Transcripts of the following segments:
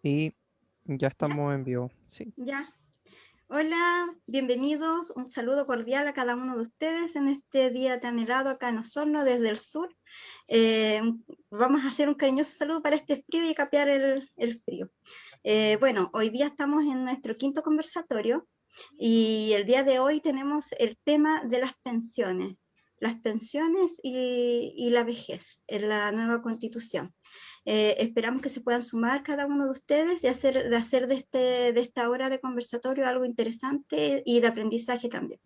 Y ya ¿Ya? estamos en vivo, sí. ¿Ya? Hola, bienvenidos, un saludo cordial a cada uno de ustedes en este día tan helado acá en Osorno desde el sur. Eh, Vamos a hacer un cariñoso saludo para este frío y capear el frío. Bueno, hoy día estamos en nuestro quinto conversatorio y el día de hoy tenemos el tema de las pensiones y la vejez en la nueva constitución. Esperamos que se puedan sumar cada uno de ustedes y hacer de esta hora de conversatorio algo interesante y de aprendizaje también.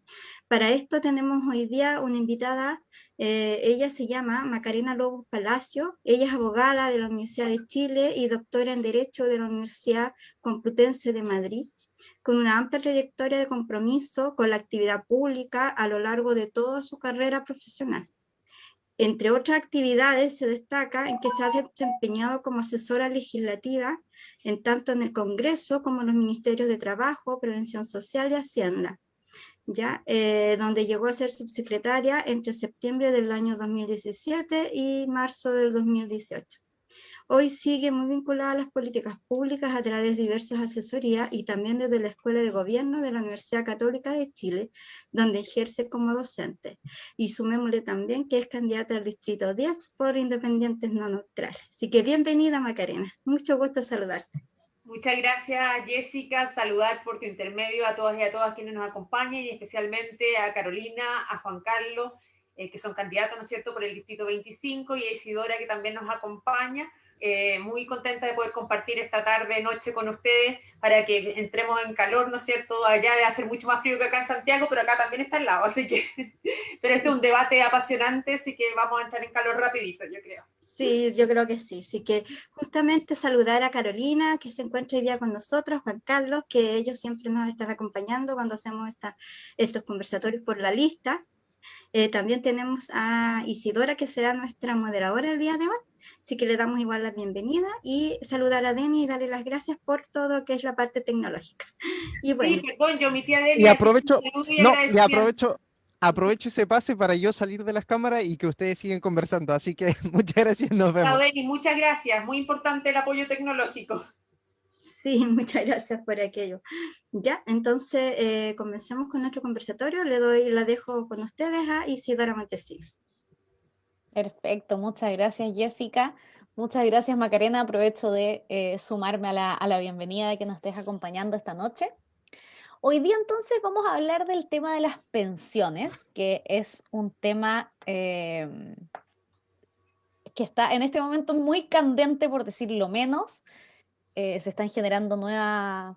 Para esto tenemos hoy día una invitada, ella se llama Macarena Lobos Palacio, ella es abogada de la Universidad de Chile y doctora en Derecho de la Universidad Complutense de Madrid, con una amplia trayectoria de compromiso con la actividad pública a lo largo de toda su carrera profesional. Entre otras actividades, se destaca en que se ha desempeñado como asesora legislativa tanto en el Congreso como en los Ministerios de Trabajo, Prevención Social y Hacienda, donde llegó a ser subsecretaria entre septiembre del año 2017 y marzo del 2018. Hoy sigue muy vinculada a las políticas públicas a través de diversas asesorías y también desde la Escuela de Gobierno de la Universidad Católica de Chile, donde ejerce como docente. Y sumémosle también que es candidata al Distrito 10 por Independientes No Neutrales. Así que bienvenida, Macarena. Mucho gusto saludarte. Muchas gracias, Jessica. Saludar por tu intermedio a todas y a todas quienes nos acompañan y especialmente a Carolina, a Juan Carlos, que son candidatos, ¿no es cierto?, por el Distrito 25, y a Isidora, que también nos acompaña. Muy contenta de poder compartir esta tarde, noche con ustedes para que entremos en calor, ¿no es cierto? Allá debe hacer mucho más frío que acá en Santiago, pero acá también está al lado, así que... Pero este es un debate apasionante, así que vamos a entrar en calor rapidito, yo creo. Sí, yo creo que sí. Así que justamente saludar a Carolina, que se encuentra hoy día con nosotros, Juan Carlos, que ellos siempre nos están acompañando cuando hacemos estos conversatorios por la lista. También tenemos a Isidora, que será nuestra moderadora el día de hoy. Así que le damos igual la bienvenida y saludar a Deni y darle las gracias por todo lo que es la parte tecnológica. Y bueno. Sí, perdón, yo, mi tía Y Delia, así que aprovecho, saludo y no, y agradecimiento. aprovecho ese pase para yo salir de las cámaras y que ustedes siguen conversando. Así que muchas gracias, nos vemos. Denis, muchas gracias. Muy importante el apoyo tecnológico. Sí, muchas gracias por aquello. Ya, entonces comencemos con nuestro conversatorio. La dejo con ustedes a Isidora Montesinos. Perfecto, muchas gracias, Jessica. Muchas gracias, Macarena. Aprovecho de sumarme a la bienvenida que nos estés acompañando esta noche. Hoy día entonces vamos a hablar del tema de las pensiones, que es un tema que está en este momento muy candente, por decirlo menos. Se están generando nuevas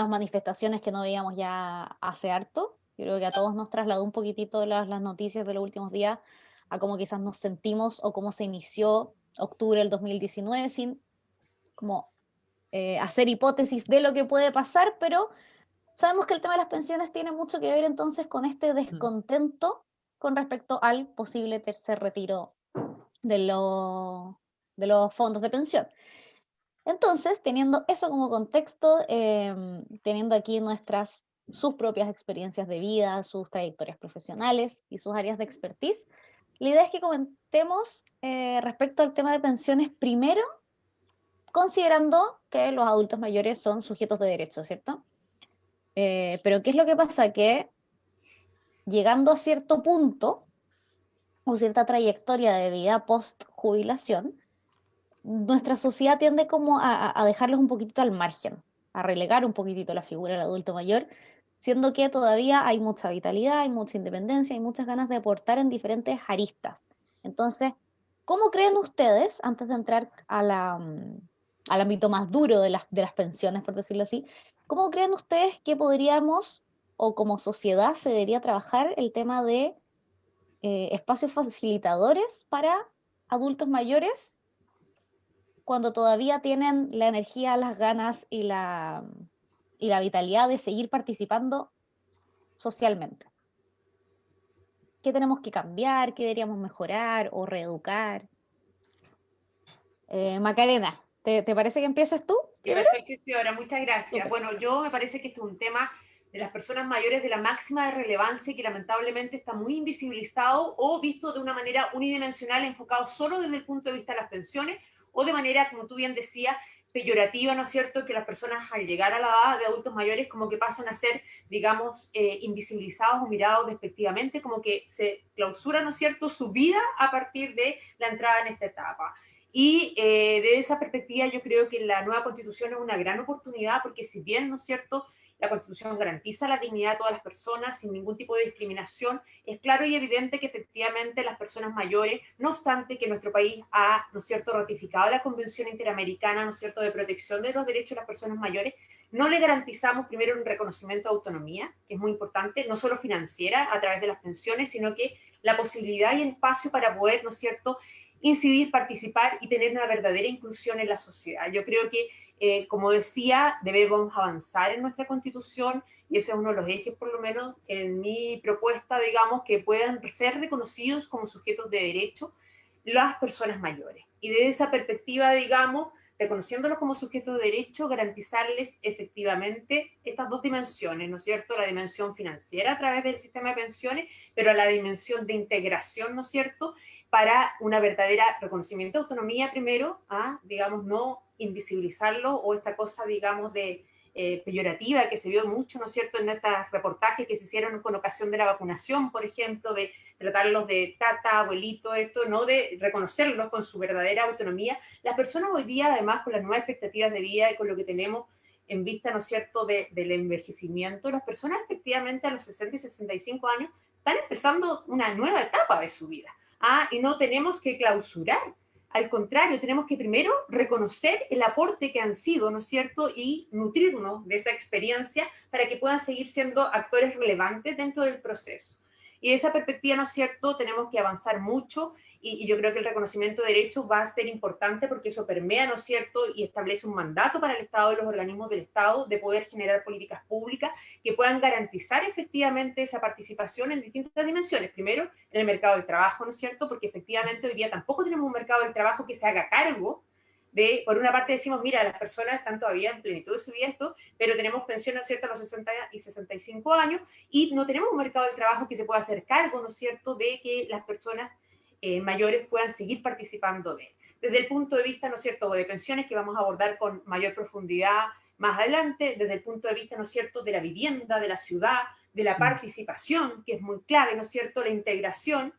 manifestaciones que no veíamos ya hace harto. Yo creo que a todos nos trasladó un poquitito las noticias de los últimos días a cómo quizás nos sentimos o cómo se inició octubre del 2019 sin como hacer hipótesis de lo que puede pasar, pero sabemos que el tema de las pensiones tiene mucho que ver entonces con este descontento con respecto al posible tercer retiro de, de los fondos de pensión. Entonces, teniendo eso como contexto, teniendo aquí sus propias experiencias de vida, sus trayectorias profesionales y sus áreas de expertise, la idea es que comentemos respecto al tema de pensiones primero, considerando que los adultos mayores son sujetos de derecho, ¿cierto? Pero ¿qué es lo que pasa? Que llegando a cierto punto o cierta trayectoria de vida post-jubilación, nuestra sociedad tiende como a dejarlos un poquitito al margen, a relegar un poquitito la figura del adulto mayor, siendo que todavía hay mucha vitalidad, hay mucha independencia, hay muchas ganas de aportar en diferentes aristas. Entonces, ¿cómo creen ustedes, antes de entrar al ámbito más duro de las pensiones, por decirlo así, cómo creen ustedes que podríamos, o como sociedad se debería trabajar el tema de espacios facilitadores para adultos mayores cuando todavía tienen la energía, las ganas y la vitalidad de seguir participando socialmente? ¿Qué tenemos que cambiar? ¿Qué deberíamos mejorar o reeducar? Macarena, ¿te parece que empieces tú primero? Perfecto, Isidora, muchas gracias. Súper. Bueno, yo me parece que este es un tema de las personas mayores de la máxima relevancia y que lamentablemente está muy invisibilizado o visto de una manera unidimensional, enfocado solo desde el punto de vista de las pensiones o de manera, como tú bien decías, peyorativa, ¿no es cierto?, que las personas al llegar a la edad de adultos mayores como que pasan a ser, digamos, invisibilizados o mirados despectivamente, como que se clausura, ¿no es cierto?, su vida a partir de la entrada en esta etapa. Y de esa perspectiva yo creo que la nueva Constitución es una gran oportunidad porque si bien, ¿no es cierto?, la Constitución garantiza la dignidad de todas las personas sin ningún tipo de discriminación, es claro y evidente que efectivamente las personas mayores, no obstante que nuestro país ha, ¿no es cierto?, ratificado la Convención Interamericana, ¿no es cierto?, de protección de los derechos de las personas mayores, no le garantizamos primero un reconocimiento de autonomía, que es muy importante, no solo financiera a través de las pensiones, sino que la posibilidad y el espacio para poder, ¿no es cierto?, incidir, participar y tener una verdadera inclusión en la sociedad. Yo creo que como decía, debemos avanzar en nuestra Constitución y ese es uno de los ejes, por lo menos, en mi propuesta, digamos, que puedan ser reconocidos como sujetos de derecho las personas mayores. Y desde esa perspectiva, digamos, reconociéndolos como sujetos de derecho, garantizarles efectivamente estas dos dimensiones, ¿no es cierto? La dimensión financiera a través del sistema de pensiones, pero la dimensión de integración, ¿no es cierto?, para una verdadera reconocimiento de autonomía primero, digamos, no invisibilizarlo o esta cosa, digamos, de peyorativa que se vio mucho, ¿no es cierto?, en estos reportajes que se hicieron con ocasión de la vacunación, por ejemplo, de tratarlos de tata, abuelito, esto, no de reconocerlos con su verdadera autonomía. Las personas hoy día, además, con las nuevas expectativas de vida y con lo que tenemos en vista, ¿no es cierto?, del envejecimiento, las personas efectivamente a los 60 y 65 años están empezando una nueva etapa de su vida. Y no tenemos que clausurar, al contrario, tenemos que primero reconocer el aporte que han sido, ¿no es cierto?, y nutrirnos de esa experiencia para que puedan seguir siendo actores relevantes dentro del proceso. Y de esa perspectiva, ¿no es cierto?, tenemos que avanzar mucho y yo creo que el reconocimiento de derechos va a ser importante porque eso permea, ¿no es cierto?, y establece un mandato para el Estado y los organismos del Estado de poder generar políticas públicas que puedan garantizar efectivamente esa participación en distintas dimensiones. Primero, en el mercado del trabajo, ¿no es cierto?, porque efectivamente hoy día tampoco tenemos un mercado del trabajo que se haga cargo de, por una parte decimos, mira, las personas están todavía en plenitud de su vida esto, pero tenemos pensión, ¿no es cierto?, a los 60 y 65 años y no tenemos un mercado del trabajo que se pueda hacer cargo, ¿no es cierto?, de que las personas mayores puedan seguir participando de él. Desde el punto de vista, ¿no es cierto?, de pensiones que vamos a abordar con mayor profundidad más adelante, desde el punto de vista, ¿no es cierto?, de la vivienda, de la ciudad, de la participación, que es muy clave, ¿no es cierto?, la integración,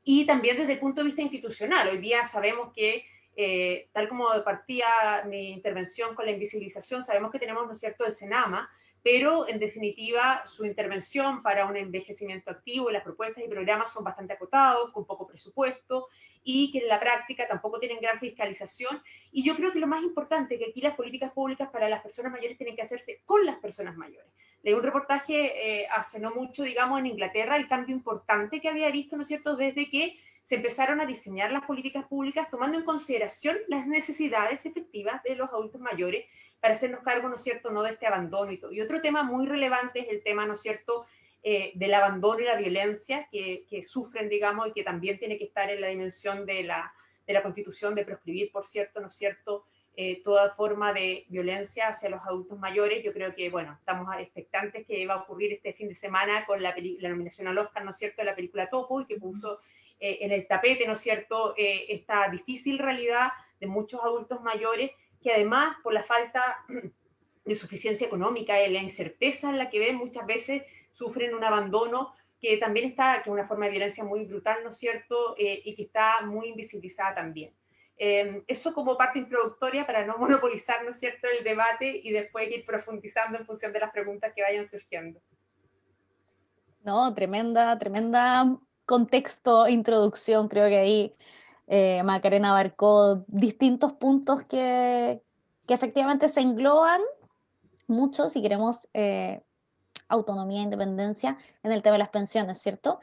y también desde el punto de vista institucional. Hoy día sabemos que, tal como partía mi intervención con la invisibilización, sabemos que tenemos, ¿no es cierto?, el Senama, pero en definitiva su intervención para un envejecimiento activo y las propuestas y programas son bastante acotados, con poco presupuesto y que en la práctica tampoco tienen gran fiscalización. Y yo creo que lo más importante es que aquí las políticas públicas para las personas mayores tienen que hacerse con las personas mayores. Leí un reportaje hace no mucho, digamos, en Inglaterra, el cambio importante que había visto, ¿no es cierto?, desde que se empezaron a diseñar las políticas públicas tomando en consideración las necesidades efectivas de los adultos mayores para hacernos cargo, ¿no es cierto?, no de este abandono y todo. Y otro tema muy relevante es el tema, ¿no es cierto?, del abandono y la violencia que sufren, digamos, y que también tiene que estar en la dimensión de la Constitución de proscribir, por cierto, ¿no es cierto?, toda forma de violencia hacia los adultos mayores. Yo creo que, bueno, estamos expectantes que va a ocurrir este fin de semana con la nominación al Oscar, ¿no es cierto?, de la película Topo, y que puso en el tapete, ¿no es cierto?, esta difícil realidad de muchos adultos mayores que además por la falta de suficiencia económica y la incerteza en la que ven muchas veces sufren un abandono que también está, que es una forma de violencia muy brutal, ¿no es cierto?, y que está muy invisibilizada también. Eso como parte introductoria para no monopolizar, ¿no es cierto?, el debate y después ir profundizando en función de las preguntas que vayan surgiendo. No, tremenda contexto, introducción, creo que ahí Macarena abarcó distintos puntos que efectivamente se engloban mucho si queremos autonomía e independencia en el tema de las pensiones, ¿cierto?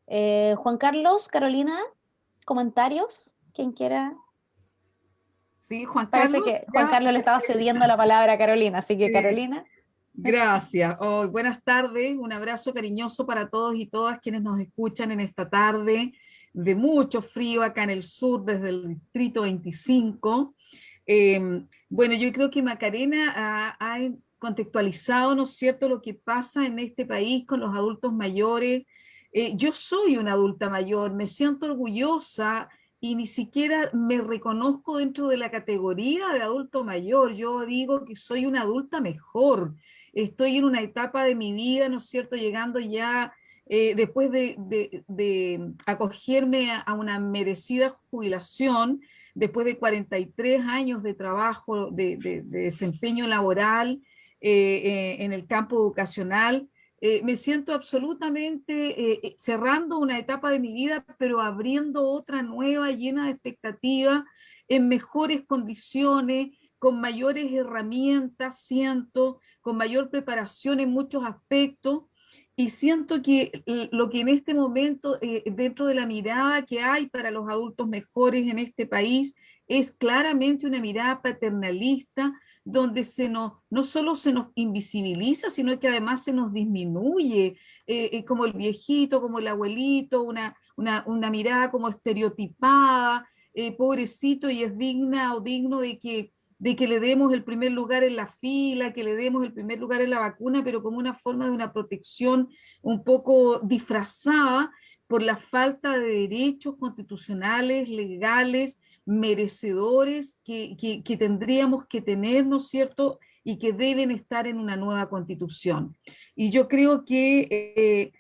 Juan Carlos, Carolina, comentarios, quien quiera. Sí, Juan Parece Carlos. que Juan Carlos le estaba cediendo la palabra a Carolina, así que Carolina. Gracias. Buenas tardes, un abrazo cariñoso para todos y todas quienes nos escuchan en esta tarde de mucho frío acá en el sur, desde el distrito 25. Bueno, yo creo que Macarena ha contextualizado, ¿no es cierto?, lo que pasa en este país con los adultos mayores. Yo soy una adulta mayor, me siento orgullosa y ni siquiera me reconozco dentro de la categoría de adulto mayor. Yo digo que soy una adulta mejor. Estoy en una etapa de mi vida, ¿no es cierto?, llegando ya, después de acogerme a una merecida jubilación, después de 43 años de trabajo, de desempeño laboral en el campo educacional. Me siento absolutamente cerrando una etapa de mi vida, pero abriendo otra nueva, llena de expectativas, en mejores condiciones, con mayores herramientas, siento, con mayor preparación en muchos aspectos. Y siento que lo que en este momento, dentro de la mirada que hay para los adultos mejores en este país, es claramente una mirada paternalista, donde no solo se nos invisibiliza, sino que además se nos disminuye, como el viejito, como el abuelito, una mirada como estereotipada, pobrecito, y es digna o digno de que le demos el primer lugar en la fila, que le demos el primer lugar en la vacuna, pero como una forma de una protección un poco disfrazada por la falta de derechos constitucionales, legales, merecedores que tendríamos que tener, ¿no es cierto?, y que deben estar en una nueva constitución. Y yo creo que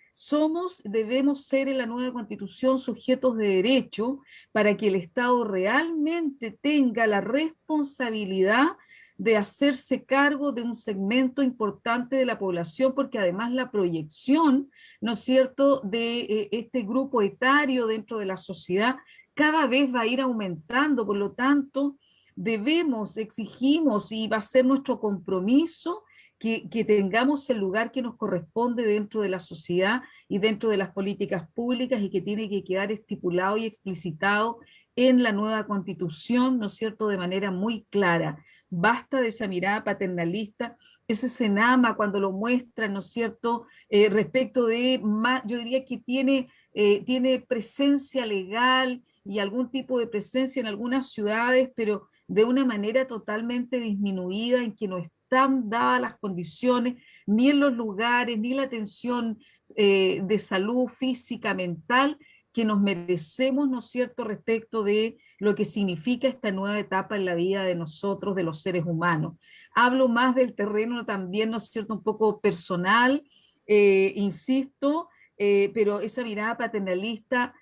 debemos ser en la nueva constitución sujetos de derecho para que el Estado realmente tenga la responsabilidad de hacerse cargo de un segmento importante de la población, porque además la proyección, ¿no es cierto?, de este grupo etario dentro de la sociedad cada vez va a ir aumentando. Por lo tanto, exigimos, y va a ser nuestro compromiso, que tengamos el lugar que nos corresponde dentro de la sociedad y dentro de las políticas públicas, y que tiene que quedar estipulado y explicitado en la nueva constitución, ¿no es cierto?, de manera muy clara. Basta de esa mirada paternalista, ese cenama cuando lo muestran, ¿no es cierto?, respecto de, yo diría que tiene presencia legal y algún tipo de presencia en algunas ciudades, pero de una manera totalmente disminuida, en que no están dadas las condiciones, ni en los lugares, ni la atención de salud física, mental, que nos merecemos, ¿no es cierto?, respecto de lo que significa esta nueva etapa en la vida de nosotros, de los seres humanos. Hablo más del terreno también, ¿no es cierto?, un poco personal, insisto, pero esa mirada paternalista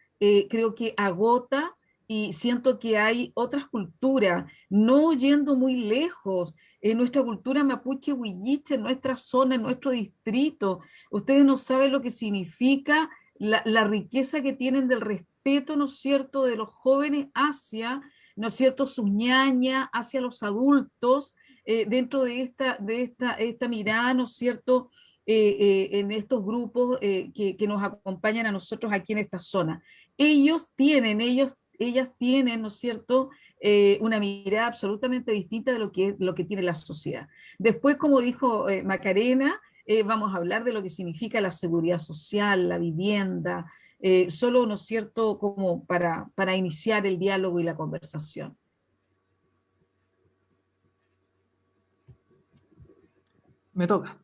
creo que agota, y siento que hay otras culturas, no yendo muy lejos, en nuestra cultura mapuche huilliche, en nuestra zona, en nuestro distrito. Ustedes no saben lo que significa la riqueza que tienen del respeto, ¿no es cierto?, de los jóvenes hacia, ¿no es cierto?, sus ñañas, hacia los adultos, dentro de esta mirada, ¿no es cierto?, en estos grupos que nos acompañan a nosotros aquí en esta zona. Ellas tienen, ¿no es cierto?, una mirada absolutamente distinta de lo que tiene la sociedad. Después, como dijo Macarena, vamos a hablar de lo que significa la seguridad social, la vivienda, solo, ¿no es cierto?, como para iniciar el diálogo y la conversación. Me toca.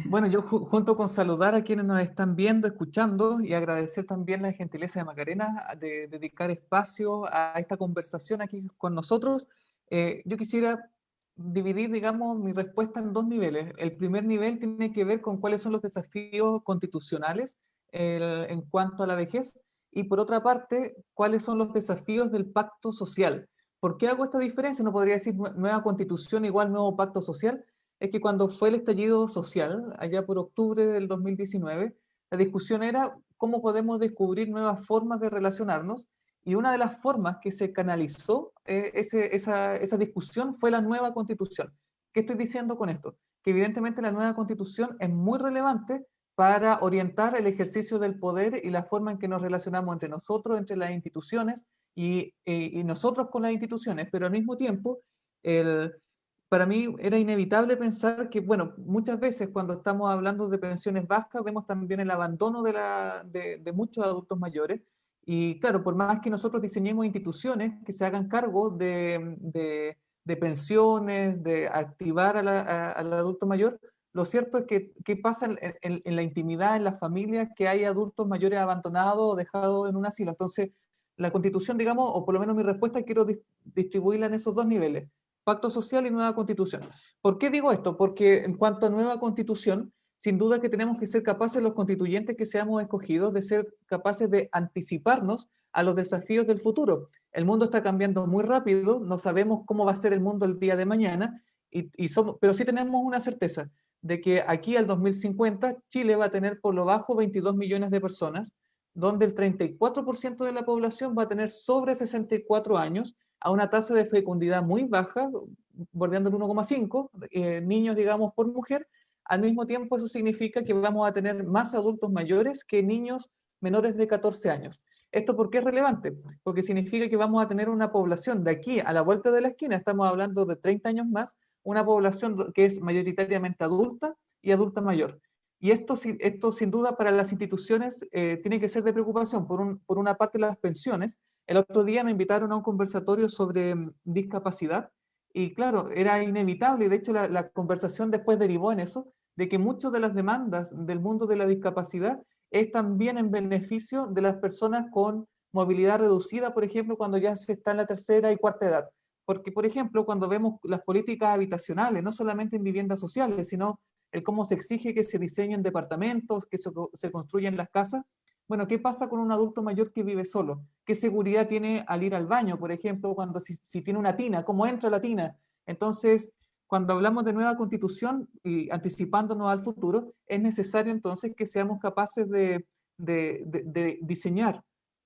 Bueno, yo junto con saludar a quienes nos están viendo, escuchando, y agradecer también la gentileza de Macarena de dedicar espacio a esta conversación aquí con nosotros, yo quisiera dividir, digamos, mi respuesta en dos niveles. El primer nivel tiene que ver con cuáles son los desafíos constitucionales en cuanto a la vejez, y por otra parte, cuáles son los desafíos del pacto social. ¿Por qué hago esta diferencia? No podría decir nueva constitución igual nuevo pacto social. Es que cuando fue el estallido social, allá por octubre del 2019, la discusión era cómo podemos descubrir nuevas formas de relacionarnos, y una de las formas que se canalizó esa discusión fue la nueva constitución. ¿Qué estoy diciendo con esto? Que evidentemente la nueva constitución es muy relevante para orientar el ejercicio del poder y la forma en que nos relacionamos entre nosotros, entre las instituciones y nosotros con las instituciones, pero al mismo tiempo para mí era inevitable pensar que, bueno, muchas veces cuando estamos hablando de pensiones bajas, vemos también el abandono de muchos adultos mayores. Y claro, por más que nosotros diseñemos instituciones que se hagan cargo de pensiones, de activar al adulto mayor, lo cierto es que pasa en la intimidad, en las familias, que hay adultos mayores abandonados o dejados en un asilo. Entonces, la Constitución, digamos, o por lo menos mi respuesta quiero distribuirla en esos dos niveles, pacto social y nueva Constitución. ¿Por qué digo esto? Porque en cuanto a nueva Constitución, sin duda que tenemos que ser capaces los constituyentes que seamos escogidos de ser capaces de anticiparnos a los desafíos del futuro. El mundo está cambiando muy rápido, no sabemos cómo va a ser el mundo el día de mañana, pero sí tenemos una certeza de que aquí al 2050 Chile va a tener por lo bajo 22 millones de personas, donde el 34% de la población va a tener sobre 64 años, a una tasa de fecundidad muy baja, bordeando el 1,5 niños, digamos, por mujer. Al mismo tiempo, eso significa que vamos a tener más adultos mayores que niños menores de 14 años. ¿Esto por qué es relevante? Porque significa que vamos a tener una población de aquí a la vuelta de la esquina, estamos hablando de 30 años más, una población que es mayoritariamente adulta y adulta mayor. Y esto sin duda para las instituciones tiene que ser de preocupación. Por una parte, las pensiones. El otro día me invitaron a un conversatorio sobre discapacidad y claro, era inevitable, y de hecho la conversación después derivó en eso, de que muchas de las demandas del mundo de la discapacidad es también en beneficio de las personas con movilidad reducida, por ejemplo, cuando ya se está en la tercera y cuarta edad. Porque, por ejemplo, cuando vemos las políticas habitacionales, no solamente en viviendas sociales, sino el cómo se exige que se diseñen departamentos, que se construyan las casas. Bueno, ¿qué pasa con un adulto mayor que vive solo? ¿Qué seguridad tiene al ir al baño, por ejemplo, cuando si tiene una tina? ¿Cómo entra la tina? Entonces, cuando hablamos de nueva constitución y anticipándonos al futuro, es necesario entonces que seamos capaces de diseñar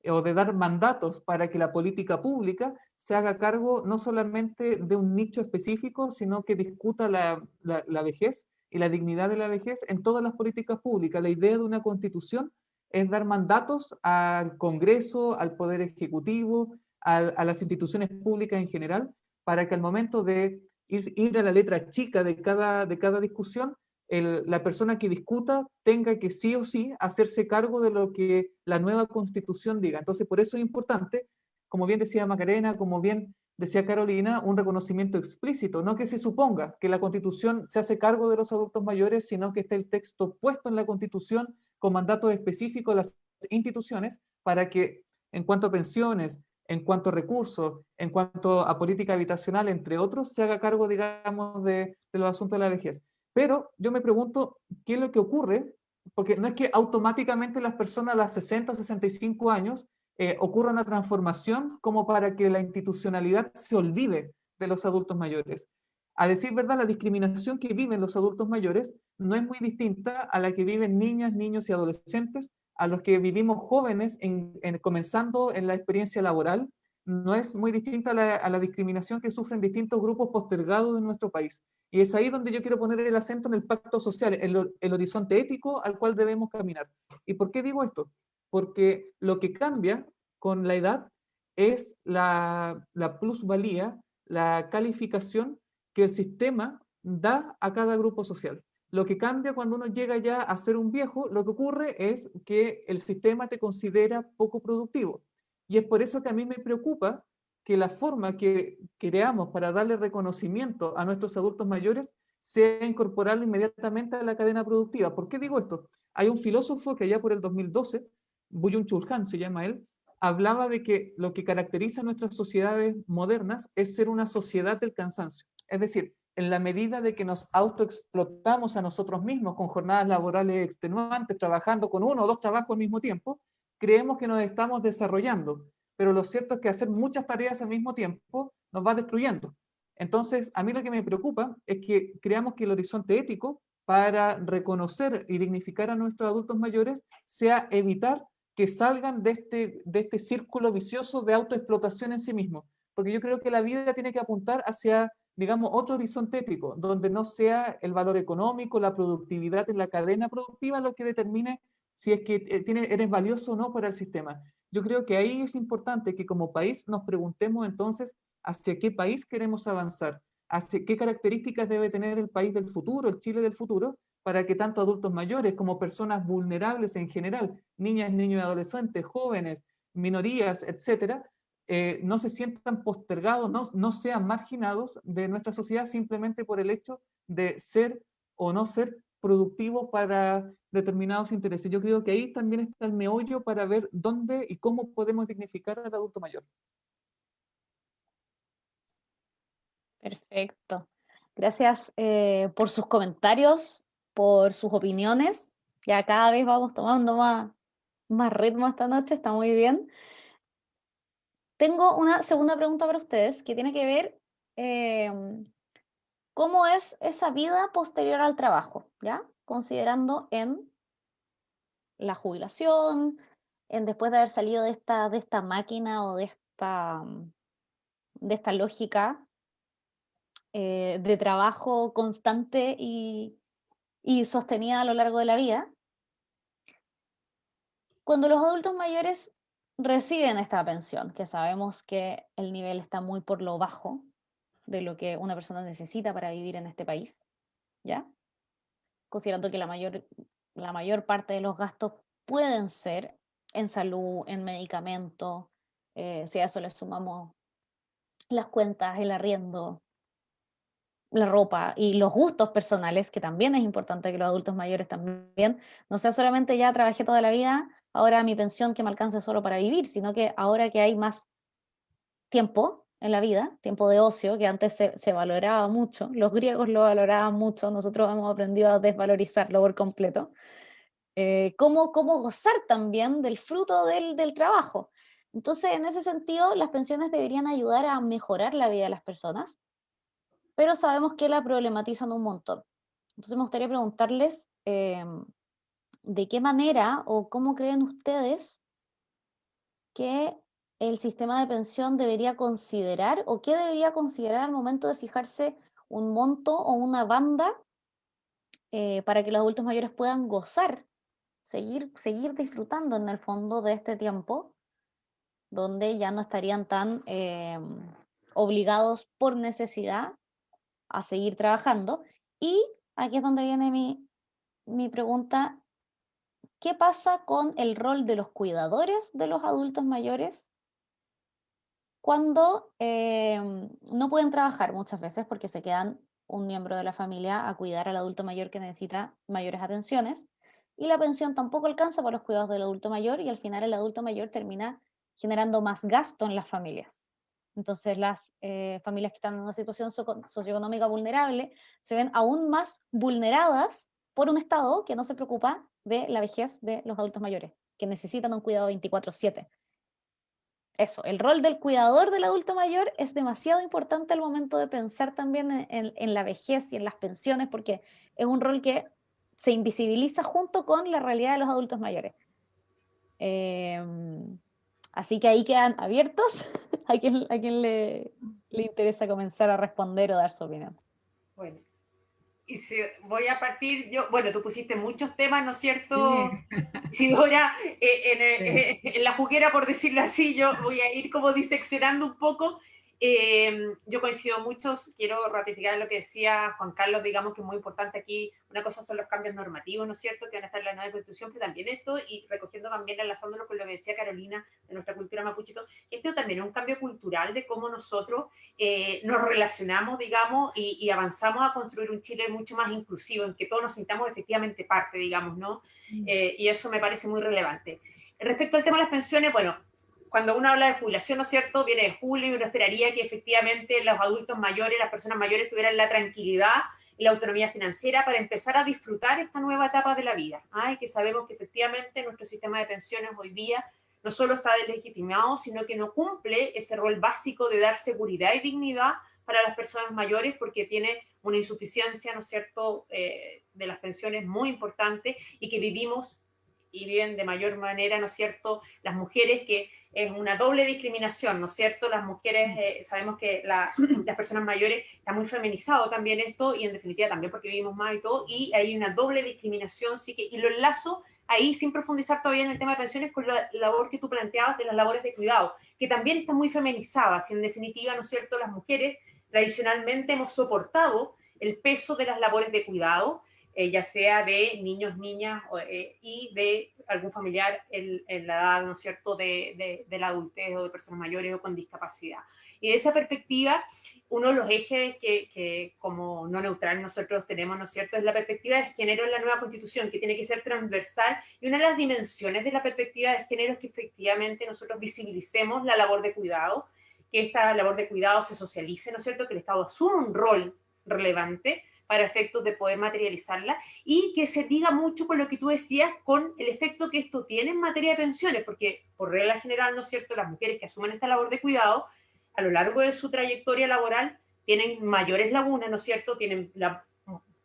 o de dar mandatos para que la política pública se haga cargo no solamente de un nicho específico, sino que discuta la vejez y la dignidad de la vejez en todas las políticas públicas. La idea de una constitución es dar mandatos al Congreso, al Poder Ejecutivo, a las instituciones públicas en general, para que al momento de ir a la letra chica de cada discusión, la persona que discuta tenga que sí o sí hacerse cargo de lo que la nueva constitución diga. Entonces, por eso es importante, como bien decía Macarena, como bien decía Carolina, un reconocimiento explícito, no que se suponga que la constitución se hace cargo de los adultos mayores, sino que esté el texto puesto en la constitución con mandatos específicos a las instituciones para que en cuanto a pensiones, en cuanto a recursos, en cuanto a política habitacional, entre otros, se haga cargo, digamos, de los asuntos de la vejez. Pero yo me pregunto, ¿qué es lo que ocurre? Porque no es que automáticamente las personas a las 60 o 65 años ocurra una transformación como para que la institucionalidad se olvide de los adultos mayores. A decir verdad, la discriminación que viven los adultos mayores no es muy distinta a la que viven niñas, niños y adolescentes, a los que vivimos jóvenes comenzando en la experiencia laboral, no es muy distinta a la discriminación que sufren distintos grupos postergados de nuestro país. Y es ahí donde yo quiero poner el acento en el pacto social, el horizonte ético al cual debemos caminar. ¿Y por qué digo esto? Porque lo que cambia con la edad es la plusvalía, la calificación que el sistema da a cada grupo social. Lo que cambia cuando uno llega ya a ser un viejo, lo que ocurre es que el sistema te considera poco productivo. Y es por eso que a mí me preocupa que la forma que creamos para darle reconocimiento a nuestros adultos mayores sea incorporarlo inmediatamente a la cadena productiva. ¿Por qué digo esto? Hay un filósofo que allá por el 2012, Byung-Chul Han se llama él, hablaba de que lo que caracteriza a nuestras sociedades modernas es ser una sociedad del cansancio. Es decir, en la medida de que nos autoexplotamos a nosotros mismos con jornadas laborales extenuantes, trabajando con uno o dos trabajos al mismo tiempo, creemos que nos estamos desarrollando, pero lo cierto es que hacer muchas tareas al mismo tiempo nos va destruyendo. Entonces, a mí lo que me preocupa es que creamos que el horizonte ético para reconocer y dignificar a nuestros adultos mayores sea evitar que salgan de este círculo vicioso de autoexplotación en sí mismos. Porque yo creo que la vida tiene que apuntar hacia, digamos, otro horizonte ético, donde no sea el valor económico, la productividad en la cadena productiva lo que determine si es que eres valioso o no para el sistema. Yo creo que ahí es importante que como país nos preguntemos entonces hacia qué país queremos avanzar, hacia qué características debe tener el país del futuro, el Chile del futuro, para que tanto adultos mayores como personas vulnerables en general, niñas, niños y adolescentes, jóvenes, minorías, etcétera, no se sientan postergados, no sean marginados de nuestra sociedad simplemente por el hecho de ser o no ser productivo para determinados intereses. Yo creo que ahí también está el meollo para ver dónde y cómo podemos dignificar al adulto mayor. Perfecto. Gracias por sus comentarios, por sus opiniones. Ya cada vez vamos tomando más ritmo esta noche, está muy bien. Tengo una segunda pregunta para ustedes que tiene que ver cómo es esa vida posterior al trabajo, ¿ya? Considerando en la jubilación, en después de haber salido de esta máquina o de esta lógica de trabajo constante y sostenida a lo largo de la vida. Cuando los adultos mayores reciben esta pensión, que sabemos que el nivel está muy por lo bajo de lo que una persona necesita para vivir en este país, ¿ya? Considerando que la mayor parte de los gastos pueden ser en salud, en medicamentos, si a eso le sumamos las cuentas, el arriendo, la ropa y los gustos personales, que también es importante que los adultos mayores también, no sea solamente ya trabajé toda la vida, ahora mi pensión que me alcance solo para vivir, sino que ahora que hay más tiempo en la vida, tiempo de ocio, que antes se valoraba mucho, los griegos lo valoraban mucho, nosotros hemos aprendido a desvalorizarlo por completo, cómo gozar también del fruto del trabajo. Entonces, en ese sentido, las pensiones deberían ayudar a mejorar la vida de las personas, pero sabemos que la problematizan un montón. Entonces me gustaría preguntarles de qué manera o cómo creen ustedes que el sistema de pensión debería considerar o qué debería considerar al momento de fijarse un monto o una banda para que los adultos mayores puedan gozar, seguir disfrutando en el fondo de este tiempo, donde ya no estarían tan obligados por necesidad a seguir trabajando. Y aquí es donde viene mi pregunta, ¿qué pasa con el rol de los cuidadores de los adultos mayores cuando no pueden trabajar muchas veces porque se quedan un miembro de la familia a cuidar al adulto mayor que necesita mayores atenciones y la pensión tampoco alcanza para los cuidados del adulto mayor y al final el adulto mayor termina generando más gasto en las familias? Entonces las familias que están en una situación socioeconómica vulnerable se ven aún más vulneradas por un Estado que no se preocupa de la vejez de los adultos mayores, que necesitan un cuidado 24/7. Eso, el rol del cuidador del adulto mayor es demasiado importante al momento de pensar también en la vejez y en las pensiones, porque es un rol que se invisibiliza junto con la realidad de los adultos mayores. Así que ahí quedan abiertos a quien le interesa comenzar a responder o dar su opinión. Bueno, y si voy a partir yo, bueno, tú pusiste muchos temas, ¿no es cierto? Sí. Isidora, Sí. en la juguera, por decirlo así, yo voy a ir como diseccionando un poco. Yo coincido mucho, quiero ratificar lo que decía Juan Carlos, digamos que es muy importante aquí, una cosa son los cambios normativos, ¿no es cierto?, que van a estar en la nueva Constitución, pero también esto, y recogiendo también, enlazándolo con lo que decía Carolina, de nuestra cultura mapuche, esto también es un cambio cultural de cómo nosotros nos relacionamos, digamos, y avanzamos a construir un Chile mucho más inclusivo, en que todos nos sintamos efectivamente parte, digamos, ¿no? Y eso me parece muy relevante. Respecto al tema de las pensiones, bueno, cuando uno habla de jubilación, ¿no es cierto?, viene de julio y uno esperaría que efectivamente los adultos mayores, las personas mayores tuvieran la tranquilidad y la autonomía financiera para empezar a disfrutar esta nueva etapa de la vida. Y que sabemos que efectivamente nuestro sistema de pensiones hoy día no solo está deslegitimado, sino que no cumple ese rol básico de dar seguridad y dignidad para las personas mayores porque tiene una insuficiencia, ¿no es cierto?, de las pensiones muy importante y que vivimos y viven de mayor manera, ¿no es cierto?, las mujeres, que es una doble discriminación, ¿no es cierto? Las mujeres, sabemos que las personas mayores está muy feminizado también esto y en definitiva también porque vivimos más y todo, y hay una doble discriminación, sí que, y lo enlazo ahí sin profundizar todavía en el tema de pensiones con la labor que tú planteabas de las labores de cuidado, que también están muy feminizadas y en definitiva, ¿no es cierto?, las mujeres tradicionalmente hemos soportado el peso de las labores de cuidado, ya sea de niños, niñas y de algún familiar en la edad, ¿no es cierto?, de la adultez o de personas mayores o con discapacidad. Y de esa perspectiva, uno de los ejes que como no neutral nosotros tenemos, ¿no es cierto?, es la perspectiva de género en la nueva Constitución, que tiene que ser transversal, y una de las dimensiones de la perspectiva de género es que efectivamente nosotros visibilicemos la labor de cuidado, que esta labor de cuidado se socialice, ¿no es cierto?, que el Estado asuma un rol relevante para efectos de poder materializarla, y que se diga mucho con lo que tú decías, con el efecto que esto tiene en materia de pensiones, porque por regla general, ¿no es cierto?, las mujeres que asuman esta labor de cuidado a lo largo de su trayectoria laboral tienen mayores lagunas, ¿no es cierto?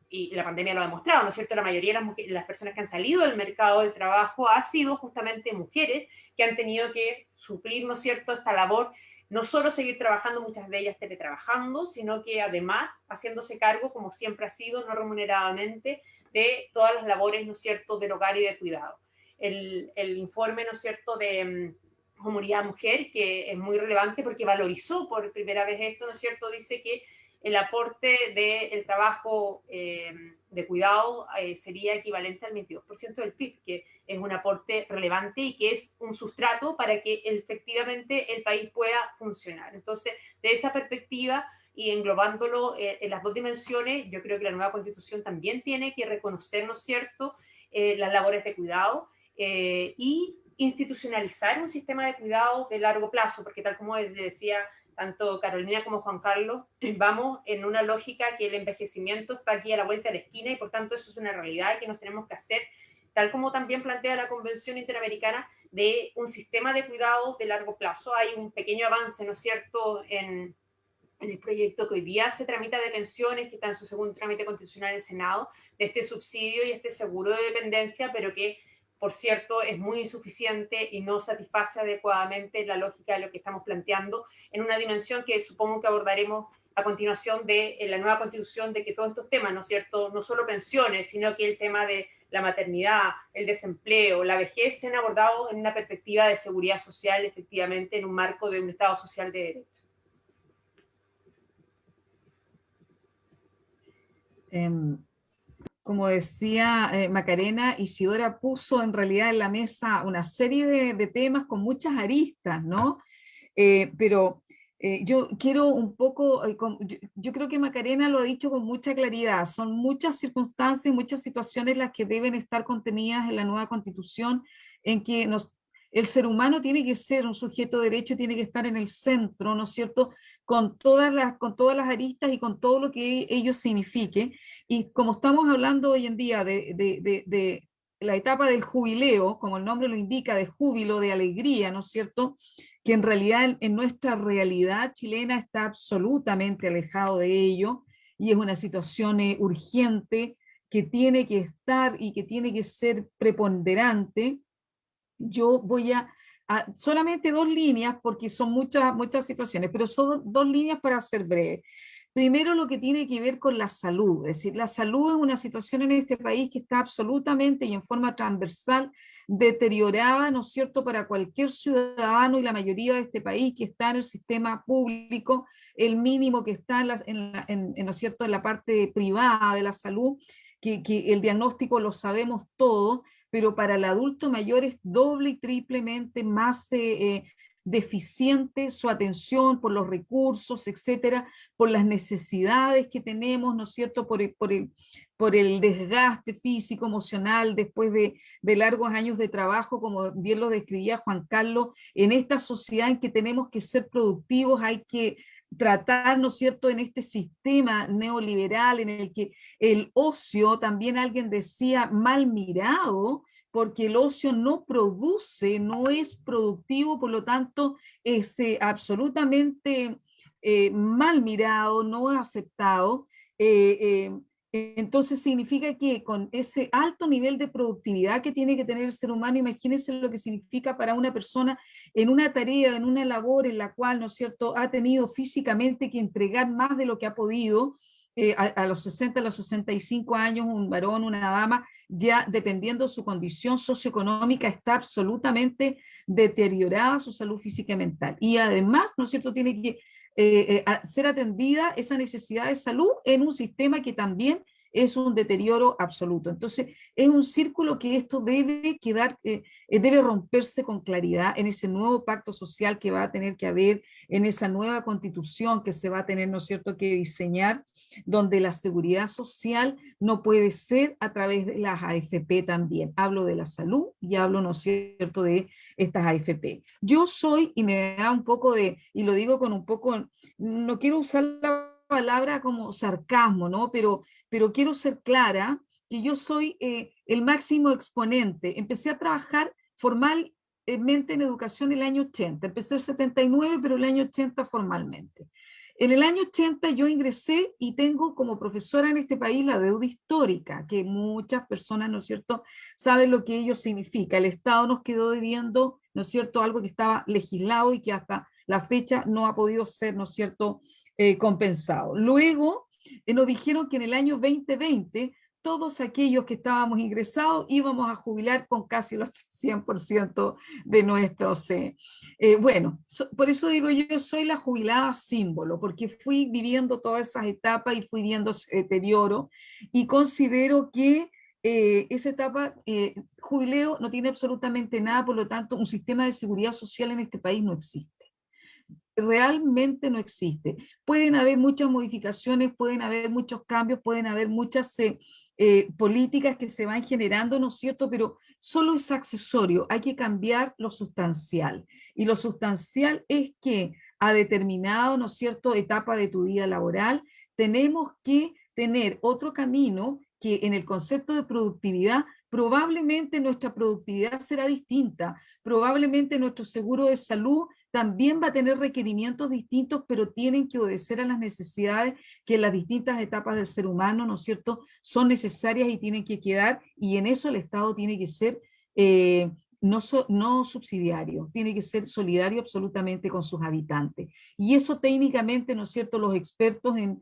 Y la pandemia lo ha demostrado, ¿no es cierto? La mayoría de las personas que han salido del mercado del trabajo ha sido justamente mujeres que han tenido que suplir, ¿no es cierto?, esta labor, no solo seguir trabajando, muchas de ellas teletrabajando, sino que además haciéndose cargo, como siempre ha sido, no remuneradamente, de todas las labores, ¿no es cierto?, del hogar y de cuidado. El informe, ¿no es cierto?, de Comunidad Mujer, que es muy relevante porque valorizó por primera vez esto, ¿no es cierto?, dice que el aporte del trabajo de cuidado sería equivalente al 22% del PIB, que es un aporte relevante y que es un sustrato para que efectivamente el país pueda funcionar. Entonces, de esa perspectiva y englobándolo en las dos dimensiones, yo creo que la nueva Constitución también tiene que reconocer, ¿no es cierto?, las labores de cuidado y institucionalizar un sistema de cuidado de largo plazo, porque tal como decía tanto Carolina como Juan Carlos, vamos en una lógica que el envejecimiento está aquí a la vuelta de la esquina y por tanto eso es una realidad que nos tenemos que hacer, tal como también plantea la Convención Interamericana, de un sistema de cuidado de largo plazo. Hay un pequeño avance, ¿no es cierto?, en el proyecto que hoy día se tramita de pensiones, que está en su segundo trámite constitucional en el Senado, de este subsidio y este seguro de dependencia, pero que por cierto, es muy insuficiente y no satisface adecuadamente la lógica de lo que estamos planteando en una dimensión que supongo que abordaremos a continuación de la nueva Constitución, de que todos estos temas, ¿no es cierto?, no solo pensiones, sino que el tema de la maternidad, el desempleo, la vejez, se han abordado en una perspectiva de seguridad social, efectivamente, en un marco de un Estado social de derecho. Como decía Macarena, Isidora puso en realidad en la mesa una serie de temas con muchas aristas, ¿no? Pero yo quiero un poco, yo creo que Macarena lo ha dicho con mucha claridad, son muchas circunstancias, muchas situaciones las que deben estar contenidas en la nueva Constitución, en que el ser humano tiene que ser un sujeto de derecho, tiene que estar en el centro, ¿no es cierto?, con todas las aristas y con todo lo que ello signifique. Y como estamos hablando hoy en día de la etapa del jubileo, como el nombre lo indica, de júbilo, de alegría, ¿no es cierto?, que en realidad en nuestra realidad chilena está absolutamente alejado de ello, y es una situación urgente que tiene que estar y que tiene que ser preponderante. Yo voy a solamente dos líneas, porque son muchas situaciones, pero son dos líneas para ser breve. Primero, lo que tiene que ver con la salud, es decir, la salud es una situación en este país que está absolutamente y en forma transversal deteriorada, ¿no es cierto?, para cualquier ciudadano, y la mayoría de este país que está en el sistema público, el mínimo que está ¿no es cierto?, en la parte privada de la salud, que el diagnóstico lo sabemos todos, pero para el adulto mayor es doble y triplemente más deficiente su atención por los recursos, etcétera, por las necesidades que tenemos, ¿no es cierto?, por el desgaste físico, emocional, después de largos años de trabajo, como bien lo describía Juan Carlos, en esta sociedad en que tenemos que ser productivos, hay que tratar, ¿no es cierto?, en este sistema neoliberal en el que el ocio, también alguien decía, mal mirado, porque el ocio no produce, no es productivo, por lo tanto es absolutamente mal mirado, no aceptado. Entonces significa que con ese alto nivel de productividad que tiene que tener el ser humano, imagínense lo que significa para una persona en una tarea, en una labor en la cual, ¿no es cierto?, ha tenido físicamente que entregar más de lo que ha podido, a los 60, a los 65 años, un varón, una dama, ya dependiendo de su condición socioeconómica, está absolutamente deteriorada su salud física y mental. Y además, ¿no es cierto?, tiene que ser atendida esa necesidad de salud en un sistema que también es un deterioro absoluto. Entonces, es un círculo que esto debe quedar, debe romperse con claridad en ese nuevo pacto social que va a tener que haber, en esa nueva constitución que se va a tener, ¿no es cierto?, que diseñar, donde la seguridad social no puede ser a través de las AFP también. Hablo de la salud y hablo, ¿no es cierto?, de estas AFP. Yo soy, y me da un poco de, y lo digo con un poco, no quiero usar la palabra como sarcasmo, ¿no? Pero quiero ser clara que yo soy el máximo exponente. Empecé a trabajar formalmente en educación el año 80. Empecé el 79, pero el año 80 formalmente. En el año 80 yo ingresé y tengo como profesora en este país la deuda histórica, que muchas personas, ¿no es cierto?, saben lo que ello significa. El Estado nos quedó debiendo, ¿no es cierto?, algo que estaba legislado y que hasta la fecha no ha podido ser, ¿no es cierto?, compensado. Luego nos dijeron que en el año 2020 todos aquellos que estábamos ingresados íbamos a jubilar con casi el 100% de nuestros... bueno, por eso digo yo soy la jubilada símbolo, porque fui viviendo todas esas etapas y fui viendo ese deterioro y considero que esa etapa, jubileo no tiene absolutamente nada, por lo tanto un sistema de seguridad social en este país no existe. Realmente no existe. Pueden haber muchas modificaciones, pueden haber muchos cambios, pueden haber muchas políticas que se van generando, ¿no es cierto? Pero solo es accesorio, hay que cambiar lo sustancial. Y lo sustancial es que a determinado, ¿no es cierto?, etapa de tu vida laboral, tenemos que tener otro camino que en el concepto de productividad, probablemente nuestra productividad será distinta, probablemente nuestro seguro de salud también va a tener requerimientos distintos, pero tienen que obedecer a las necesidades que en las distintas etapas del ser humano, ¿no es cierto?, son necesarias y tienen que quedar, y en eso el Estado tiene que ser no subsidiario, tiene que ser solidario absolutamente con sus habitantes. Y eso técnicamente, ¿no es cierto?, los expertos en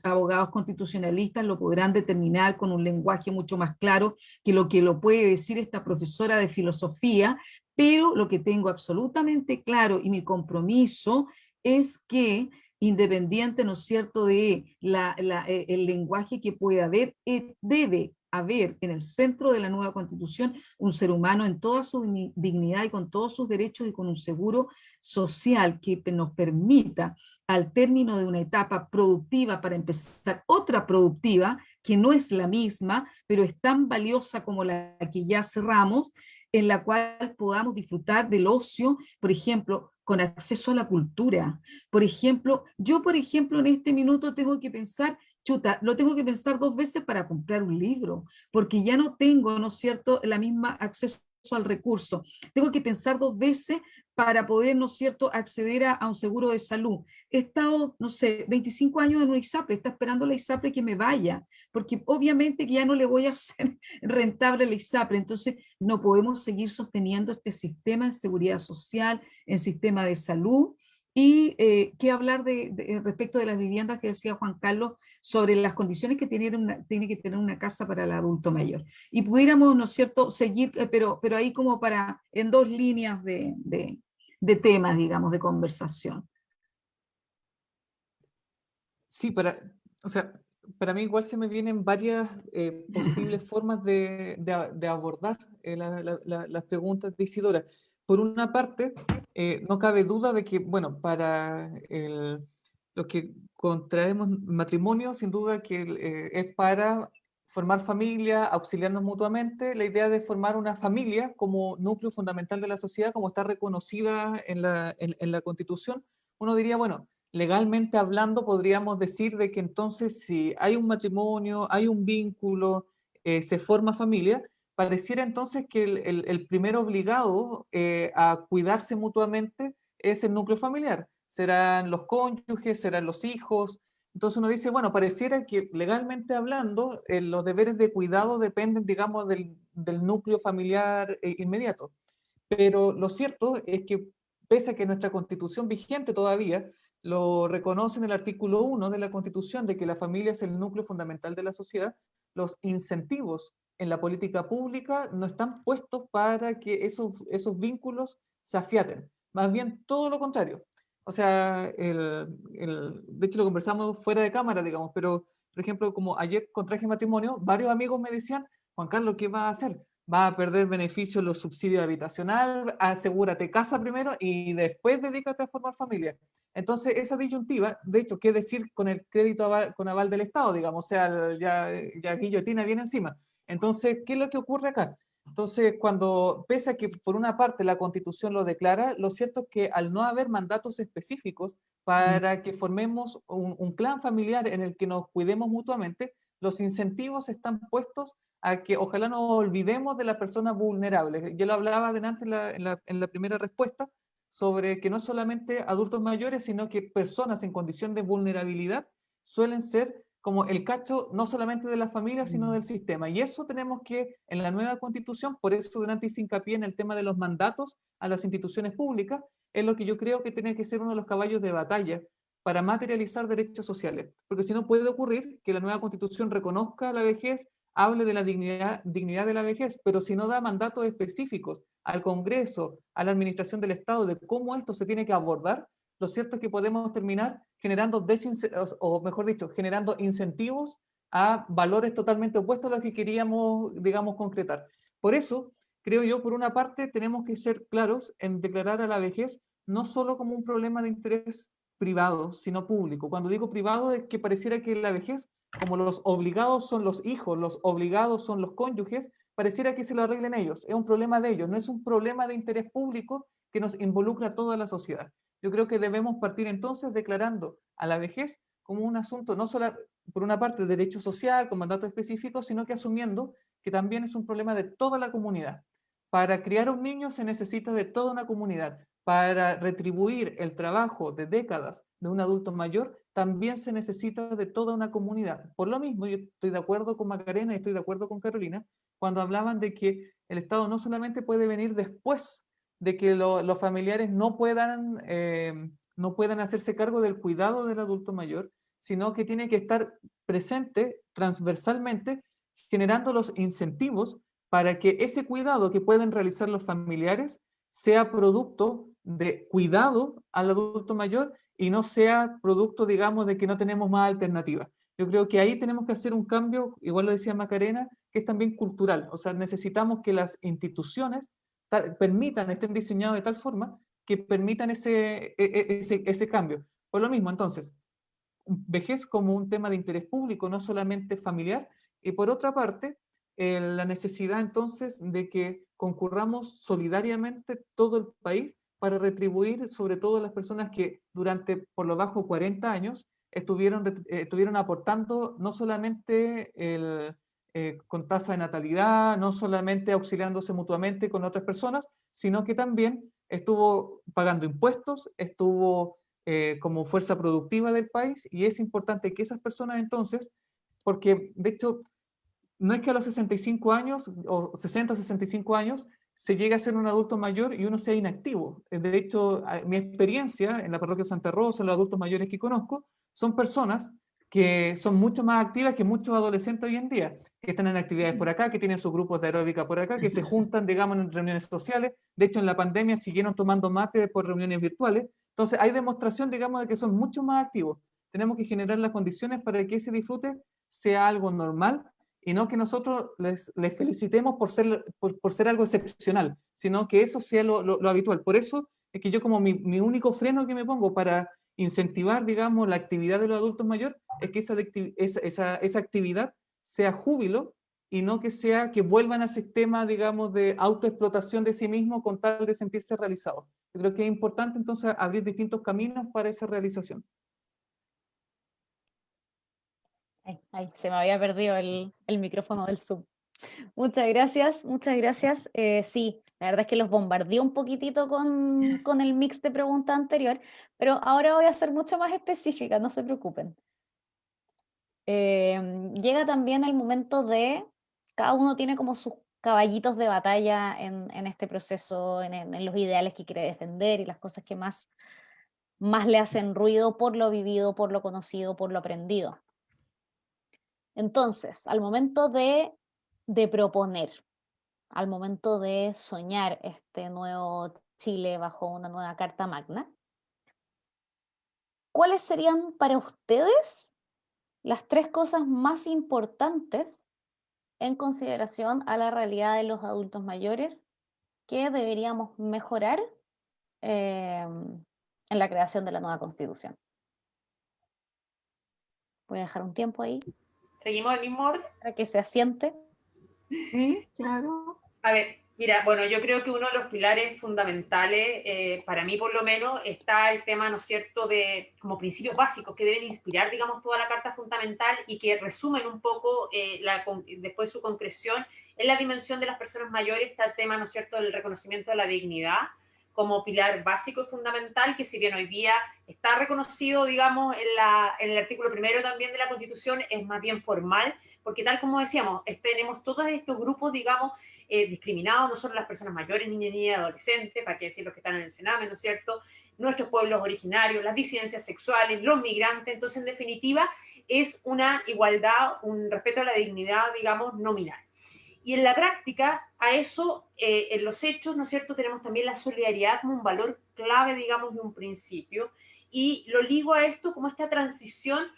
abogados constitucionalistas lo podrán determinar con un lenguaje mucho más claro que lo puede decir esta profesora de filosofía, pero lo que tengo absolutamente claro y mi compromiso es que independiente, ¿no es cierto?, de el lenguaje que puede haber, debe haber en el centro de la nueva Constitución un ser humano en toda su dignidad y con todos sus derechos y con un seguro social que nos permita, al término de una etapa productiva, para empezar otra productiva, que no es la misma, pero es tan valiosa como la que ya cerramos, en la cual podamos disfrutar del ocio, por ejemplo, con acceso a la cultura. Por ejemplo, yo, en este minuto tengo que pensar, chuta, lo tengo que pensar 2 veces para comprar un libro, porque ya no tengo, ¿no es cierto?, la misma acceso al recurso. Tengo que pensar 2 veces para poder, ¿no es cierto?, acceder a un seguro de salud. He estado, no sé, 25 años en una ISAPRE, está esperando la ISAPRE que me vaya, porque obviamente que ya no le voy a hacer rentable la ISAPRE, entonces no podemos seguir sosteniendo este sistema en seguridad social, en sistema de salud, y qué hablar respecto de las viviendas que decía Juan Carlos, sobre las condiciones que tiene que tener una casa para el adulto mayor. Y pudiéramos, ¿no es cierto?, seguir, pero ahí como en 2 líneas de temas, digamos, de conversación. Sí, o sea, para mí igual se me vienen varias posibles formas de abordar las preguntas de Isidora. Por una parte, no cabe duda de que, bueno, para los que contraemos matrimonio, sin duda que es para formar familia, auxiliarnos mutuamente. La idea de formar una familia como núcleo fundamental de la sociedad, como está reconocida en la Constitución, uno diría, bueno, legalmente hablando, podríamos decir de que entonces si hay un matrimonio, hay un vínculo, se forma familia, pareciera entonces que el primer obligado a cuidarse mutuamente es el núcleo familiar. Serán los cónyuges, serán los hijos. Entonces uno dice, bueno, pareciera que legalmente hablando, los deberes de cuidado dependen, digamos, del núcleo familiar inmediato. Pero lo cierto es que pese a que nuestra Constitución vigente todavía lo reconoce en el artículo 1 de la Constitución, de que la familia es el núcleo fundamental de la sociedad, los incentivos en la política pública no están puestos para que esos vínculos se afiaten. Más bien todo lo contrario. O sea, de hecho lo conversamos fuera de cámara, digamos, pero por ejemplo, como ayer contraje matrimonio, varios amigos me decían, Juan Carlos, ¿qué vas a hacer? ¿Vas a perder beneficios los subsidios habitacional? Asegúrate casa primero y después dedícate a formar familia. Entonces, esa disyuntiva, de hecho, ¿qué decir con el crédito con aval del Estado, digamos? O sea, ya guillotina viene encima. Entonces, ¿qué es lo que ocurre acá? Entonces, cuando, pese a que por una parte la Constitución lo declara, lo cierto es que al no haber mandatos específicos para que formemos un clan familiar en el que nos cuidemos mutuamente, los incentivos están puestos a que ojalá no olvidemos de las personas vulnerables. Yo lo hablaba adelante en la primera respuesta, sobre que no solamente adultos mayores, sino que personas en condición de vulnerabilidad suelen ser como el cacho no solamente de la familia, sino del sistema. Y eso tenemos que, en la nueva Constitución, por eso delante hice hincapié en el tema de los mandatos a las instituciones públicas, es lo que yo creo que tiene que ser uno de los caballos de batalla para materializar derechos sociales. Porque si no puede ocurrir que la nueva Constitución reconozca la vejez, hable de la dignidad de la vejez, pero si no da mandatos específicos al Congreso, a la Administración del Estado, de cómo esto se tiene que abordar, lo cierto es que podemos terminar generando, o mejor dicho, generando incentivos a valores totalmente opuestos a los que queríamos, digamos, concretar. Por eso, creo yo, por una parte, tenemos que ser claros en declarar a la vejez no solo como un problema de interés privado, sino público. Cuando digo privado es que pareciera que la vejez, como los obligados son los hijos, los obligados son los cónyuges, pareciera que se lo arreglen ellos. Es un problema de ellos, no es un problema de interés público que nos involucra a toda la sociedad. Yo creo que debemos partir entonces declarando a la vejez como un asunto, no solo por una parte de derecho social, con mandatos específicos, sino que asumiendo que también es un problema de toda la comunidad. Para criar a un niño se necesita de toda una comunidad. Para retribuir el trabajo de décadas de un adulto mayor, también se necesita de toda una comunidad. Por lo mismo, yo estoy de acuerdo con Macarena y estoy de acuerdo con Carolina, cuando hablaban de que el Estado no solamente puede venir después de que los familiares no puedan hacerse cargo del cuidado del adulto mayor, sino que tiene que estar presente transversalmente, generando los incentivos para que ese cuidado que pueden realizar los familiares sea producto de cuidado al adulto mayor y no sea producto, digamos, de que no tenemos más alternativas. Yo creo que ahí tenemos que hacer un cambio, igual lo decía Macarena, que es también cultural. O sea, necesitamos que las instituciones estén diseñadas de tal forma que permitan ese cambio. Por lo mismo, entonces, vejez como un tema de interés público, no solamente familiar, y por otra parte, la necesidad entonces de que concurramos solidariamente todo el país para retribuir sobre todo a las personas que durante por lo bajo 40 años estuvieron aportando no solamente con tasa de natalidad, no solamente auxiliándose mutuamente con otras personas, sino que también estuvo pagando impuestos, estuvo como fuerza productiva del país, y es importante que esas personas entonces, porque de hecho no es que a los 65 años o 60, 65 años se llegue a ser un adulto mayor y uno sea inactivo. De hecho, mi experiencia en la parroquia Santa Rosa, los adultos mayores que conozco, son personas que son mucho más activas que muchos adolescentes hoy en día, que están en actividades por acá, que tienen sus grupos de aeróbica por acá, que se juntan, digamos, en reuniones sociales. De hecho, en la pandemia siguieron tomando mate por reuniones virtuales. Entonces, hay demostración, digamos, de que son mucho más activos. Tenemos que generar las condiciones para que ese disfrute sea algo normal y no que nosotros les felicitemos por ser algo excepcional, sino que eso sea lo habitual. Por eso es que yo como mi único freno que me pongo para incentivar, digamos, la actividad de los adultos mayores es que esa actividad sea júbilo y no que sea que vuelvan al sistema, digamos, de autoexplotación de sí mismo con tal de sentirse realizados. Yo creo que es importante entonces abrir distintos caminos para esa realización. Ay, se me había perdido el micrófono del Zoom. Muchas gracias, muchas gracias. Sí, la verdad es que los bombardeé un poquitito con el mix de preguntas anterior, pero ahora voy a ser mucho más específica, no se preocupen. Llega también el momento de, cada uno tiene como sus caballitos de batalla en este proceso, en los ideales que quiere defender y las cosas que más le hacen ruido por lo vivido, por lo conocido, por lo aprendido. Entonces, al momento de proponer, al momento de soñar este nuevo Chile bajo una nueva Carta Magna, ¿cuáles serían para ustedes las 3 cosas más importantes en consideración a la realidad de los adultos mayores que deberíamos mejorar en la creación de la nueva Constitución. Voy a dejar un tiempo ahí ¿Seguimos el mismo orden? para que se asiente. Sí, claro. A ver, mira, bueno, yo creo que uno de los pilares fundamentales, para mí por lo menos, está el tema, ¿no es cierto?, de como principios básicos que deben inspirar, digamos, toda la Carta Fundamental y que resumen un poco después su concreción en la dimensión de las personas mayores. Está el tema, ¿no es cierto?, del reconocimiento de la dignidad como pilar básico y fundamental, que si bien hoy día está reconocido, digamos, en el artículo primero también de la Constitución, es más bien formal, porque tal como decíamos, tenemos todos estos grupos, digamos, discriminados, no solo las personas mayores, niños y adolescentes, para qué decir los que están en el Sename, ¿no es cierto?, nuestros pueblos originarios, las disidencias sexuales, los migrantes. Entonces, en definitiva, es una igualdad, un respeto a la dignidad, digamos, nominal. Y en la práctica, a eso, en los hechos, ¿no es cierto?, tenemos también la solidaridad como un valor clave, digamos, de un principio, y lo ligo a esto como esta transición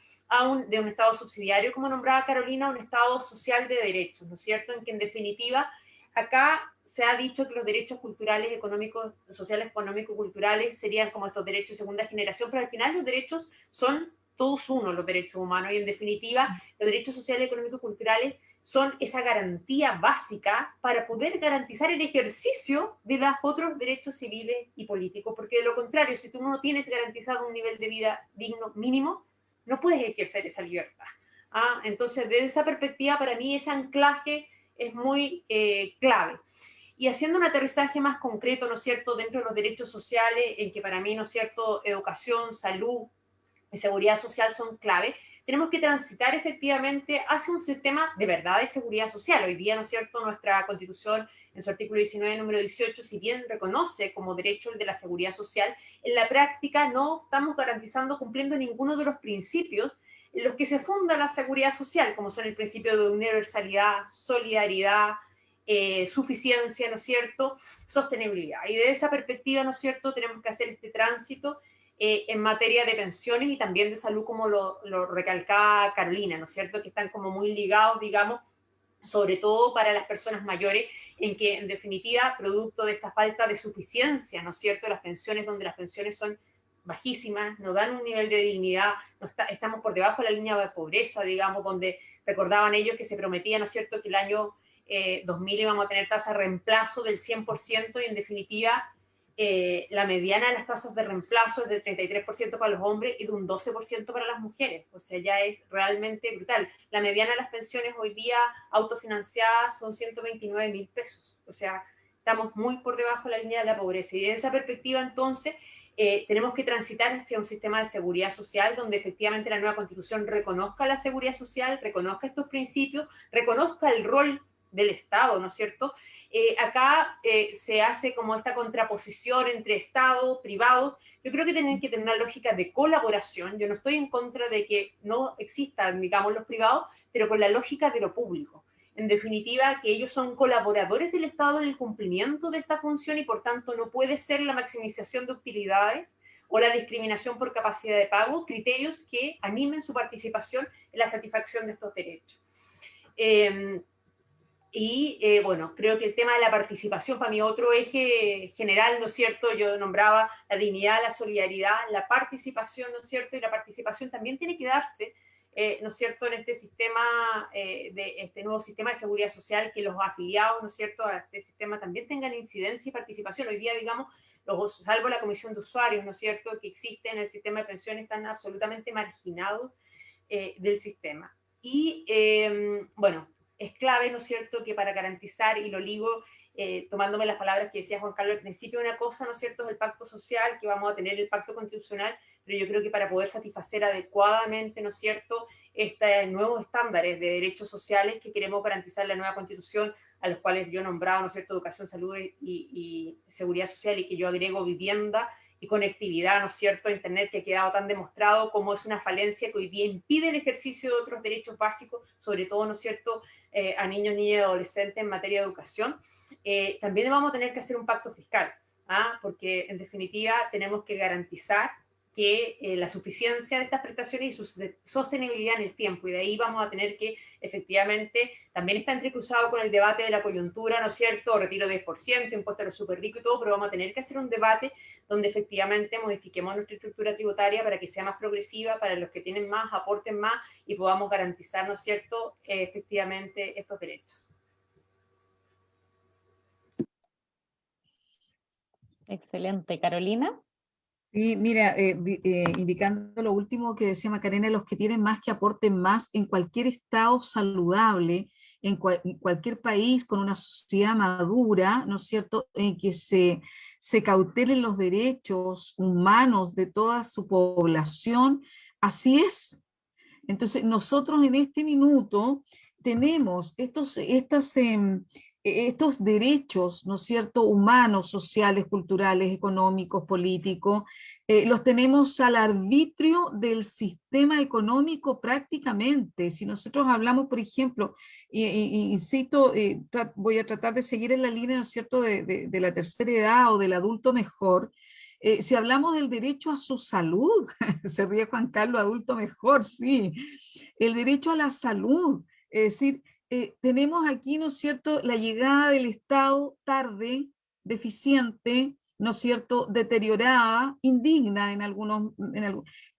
de un Estado subsidiario, como nombraba Carolina, a un Estado social de derechos, ¿no es cierto?, en que en definitiva, acá se ha dicho que los derechos culturales, económicos, sociales, económicos, culturales serían como estos derechos de segunda generación, pero al final los derechos son todos uno, los derechos humanos, y en definitiva, los derechos sociales, económicos, culturales son esa garantía básica para poder garantizar el ejercicio de los otros derechos civiles y políticos, porque de lo contrario, si tú no tienes garantizado un nivel de vida digno mínimo, no puedes ejercer esa libertad. Entonces, desde esa perspectiva, para mí ese anclaje es muy clave. Y haciendo un aterrizaje más concreto, ¿no es cierto?, dentro de los derechos sociales, en que para mí, ¿no es cierto?, educación, salud y seguridad social son clave, tenemos que transitar efectivamente hacia un sistema de verdad de seguridad social. Hoy día, ¿no es cierto?, nuestra Constitución, en su artículo 19, número 18, si bien reconoce como derecho el de la seguridad social, en la práctica no estamos garantizando, cumpliendo ninguno de los principios en los que se funda la seguridad social, como son el principio de universalidad, solidaridad, suficiencia, ¿no es cierto?, sostenibilidad. Y de esa perspectiva, ¿no es cierto?, tenemos que hacer este tránsito en materia de pensiones y también de salud, como lo recalcaba Carolina, ¿no es cierto?, que están como muy ligados, digamos, sobre todo para las personas mayores, en que en definitiva, producto de esta falta de suficiencia, ¿no es cierto?, las pensiones, donde las pensiones son bajísimas, no dan un nivel de dignidad, estamos por debajo de la línea de pobreza, digamos, donde recordaban ellos que se prometía, ¿no es cierto?, que el año 2000 íbamos a tener tasa de reemplazo del 100% y en definitiva la mediana de las tasas de reemplazo es del 33% para los hombres y de un 12% para las mujeres. O sea, ya es realmente brutal. La mediana de las pensiones hoy día autofinanciadas son 129.000 pesos. O sea, estamos muy por debajo de la línea de la pobreza. Y de esa perspectiva, entonces, tenemos que transitar hacia un sistema de seguridad social donde efectivamente la nueva Constitución reconozca la seguridad social, reconozca estos principios, reconozca el rol del Estado, ¿no es cierto? Acá se hace como esta contraposición entre Estado, privados. Yo creo que tienen que tener una lógica de colaboración. Yo no estoy en contra de que no existan, digamos, los privados, pero con la lógica de lo público. En definitiva, que ellos son colaboradores del Estado en el cumplimiento de esta función y por tanto no puede ser la maximización de utilidades o la discriminación por capacidad de pago, criterios que animen su participación en la satisfacción de estos derechos. Bueno, creo que el tema de la participación, para mí otro eje general, ¿no es cierto? Yo nombraba la dignidad, la solidaridad, la participación, ¿no es cierto? Y la participación también tiene que darse, ¿no es cierto?, en este sistema, de este nuevo sistema de seguridad social, que los afiliados, ¿no es cierto?, a este sistema también tengan incidencia y participación. Hoy día, digamos, salvo la comisión de usuarios, ¿no es cierto?, que existe en el sistema de pensiones, están absolutamente marginados del sistema. Y, bueno, es clave, ¿no es cierto?, que para garantizar, y lo ligo tomándome las palabras que decía Juan Carlos al principio, una cosa, ¿no es cierto?, es el pacto social, que vamos a tener el pacto constitucional, pero yo creo que para poder satisfacer adecuadamente, ¿no es cierto?, estos nuevos estándares de derechos sociales que queremos garantizar en la nueva Constitución, a los cuales yo nombraba, ¿no es cierto?, educación, salud y seguridad social, y que yo agrego vivienda y conectividad, ¿no es cierto?, Internet, que ha quedado tan demostrado como es una falencia que hoy día impide el ejercicio de otros derechos básicos, sobre todo, ¿no es cierto?, a niños, niñas y adolescentes en materia de educación. También vamos a tener que hacer un pacto fiscal, porque en definitiva tenemos que garantizar que la suficiencia de estas prestaciones y su sostenibilidad en el tiempo, y de ahí vamos a tener que efectivamente, también está entrecruzado con el debate de la coyuntura, ¿no es cierto?, retiro 10%, impuesto a los súper ricos y todo, pero vamos a tener que hacer un debate donde efectivamente modifiquemos nuestra estructura tributaria para que sea más progresiva, para los que tienen más, aporten más, y podamos garantizar, ¿no es cierto?, efectivamente estos derechos. Excelente. Carolina. Sí, mira, indicando lo último que decía Macarena, los que tienen más que aporten más en cualquier estado saludable, en cualquier país con una sociedad madura, ¿no es cierto?, en que se cautelen los derechos humanos de toda su población, así es. Entonces, nosotros en este minuto tenemos estos derechos, ¿no es cierto?, humanos, sociales, culturales, económicos, políticos, los tenemos al arbitrio del sistema económico prácticamente. Si nosotros hablamos, por ejemplo, insisto, voy a tratar de seguir en la línea, ¿no es cierto?, de la tercera edad o del adulto mejor. Si hablamos del derecho a su salud, se ríe Juan Carlos, adulto mejor, sí, el derecho a la salud, es decir, tenemos aquí, ¿no es cierto?, la llegada del Estado tarde, deficiente, ¿no es cierto?, deteriorada, indigna en algunos.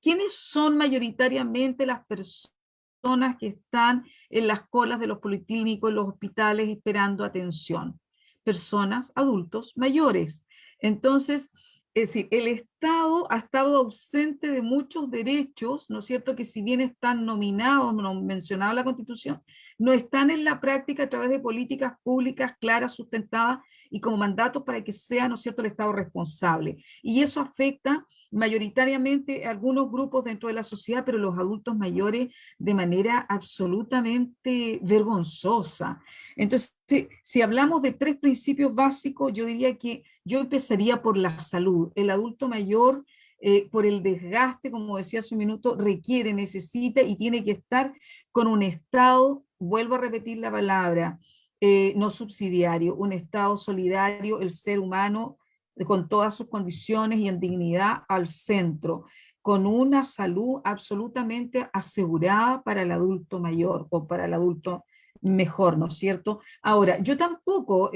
¿Quiénes son mayoritariamente las personas que están en las colas de los policlínicos, en los hospitales esperando atención? Personas, adultos mayores. Entonces, es decir, el Estado ha estado ausente de muchos derechos, ¿no es cierto?, que si bien están nominados, mencionados en la Constitución, no están en la práctica a través de políticas públicas claras, sustentadas y como mandatos para que sea, ¿no es cierto?, el Estado responsable. Y eso afecta mayoritariamente a algunos grupos dentro de la sociedad, pero los adultos mayores de manera absolutamente vergonzosa. Entonces, si hablamos de 3 principios básicos, yo diría que yo empezaría por la salud. El adulto mayor, por el desgaste, como decía hace un minuto, requiere, necesita y tiene que estar con un Estado, vuelvo a repetir la palabra, no subsidiario, un Estado solidario, el ser humano con todas sus condiciones y en dignidad al centro, con una salud absolutamente asegurada para el adulto mayor o para el adulto mejor, ¿no es cierto? Ahora, yo tampoco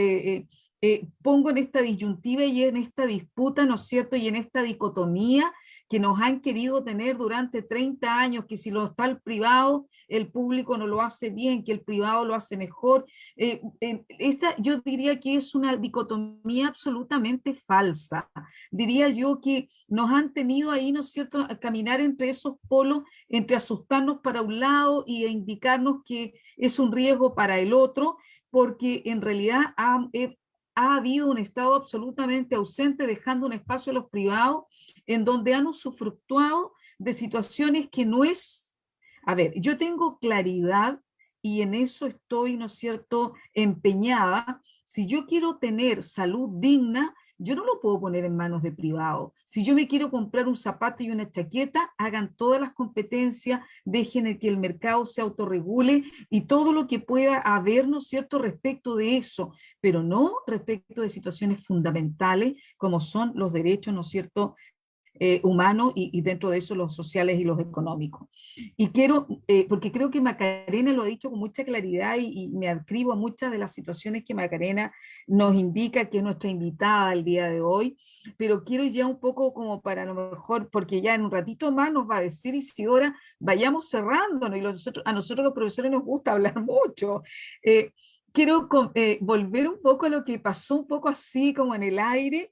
pongo en esta disyuntiva y en esta disputa, ¿no es cierto?, y en esta dicotomía que nos han querido tener durante 30 años, que si lo está el privado, el público no lo hace bien, que el privado lo hace mejor. Esa yo diría que es una dicotomía absolutamente falsa. Diría yo que nos han tenido ahí, ¿no es cierto?, a caminar entre esos polos, entre asustarnos para un lado y indicarnos que es un riesgo para el otro, porque en realidad ha habido un Estado absolutamente ausente, dejando un espacio a los privados, en donde han usufructuado de situaciones que no es. A ver, yo tengo claridad y en eso estoy, ¿no es cierto?, empeñada. Si yo quiero tener salud digna, yo no lo puedo poner en manos de privado. Si yo me quiero comprar un zapato y una chaqueta, hagan todas las competencias, dejen que el mercado se autorregule y todo lo que pueda haber, ¿no es cierto?, respecto de eso, pero no respecto de situaciones fundamentales como son los derechos, ¿no es cierto?, humanos y dentro de eso los sociales y los económicos. Y quiero, porque creo que Macarena lo ha dicho con mucha claridad y me adscribo a muchas de las situaciones que Macarena nos indica, que es nuestra invitada el día de hoy, pero quiero ya un poco como para a lo mejor, porque ya en un ratito más nos va a decir Isidora, vayamos cerrándonos, y a nosotros los profesores nos gusta hablar mucho. Quiero volver un poco a lo que pasó un poco así como en el aire,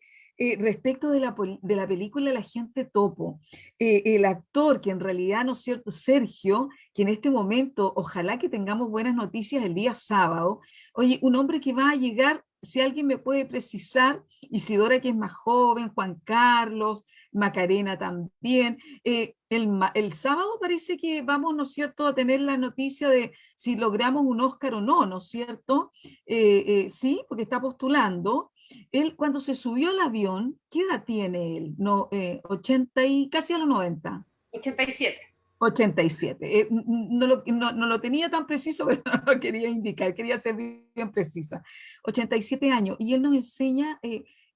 respecto de la película La Gente Topo. El actor que en realidad, ¿no es cierto?, Sergio, que en este momento, ojalá que tengamos buenas noticias el día sábado, oye, un hombre que va a llegar, si alguien me puede precisar, Isidora que es más joven, Juan Carlos, Macarena también, el sábado parece que vamos, ¿no es cierto?, a tener la noticia de si logramos un Oscar o no, ¿no es cierto? Sí, porque está postulando. Él cuando se subió al avión, ¿qué edad tiene él? No, 80 y casi a los 90. 87. 87. No lo tenía tan preciso, pero no lo quería indicar, quería ser bien precisa. 87 años. Y él nos enseña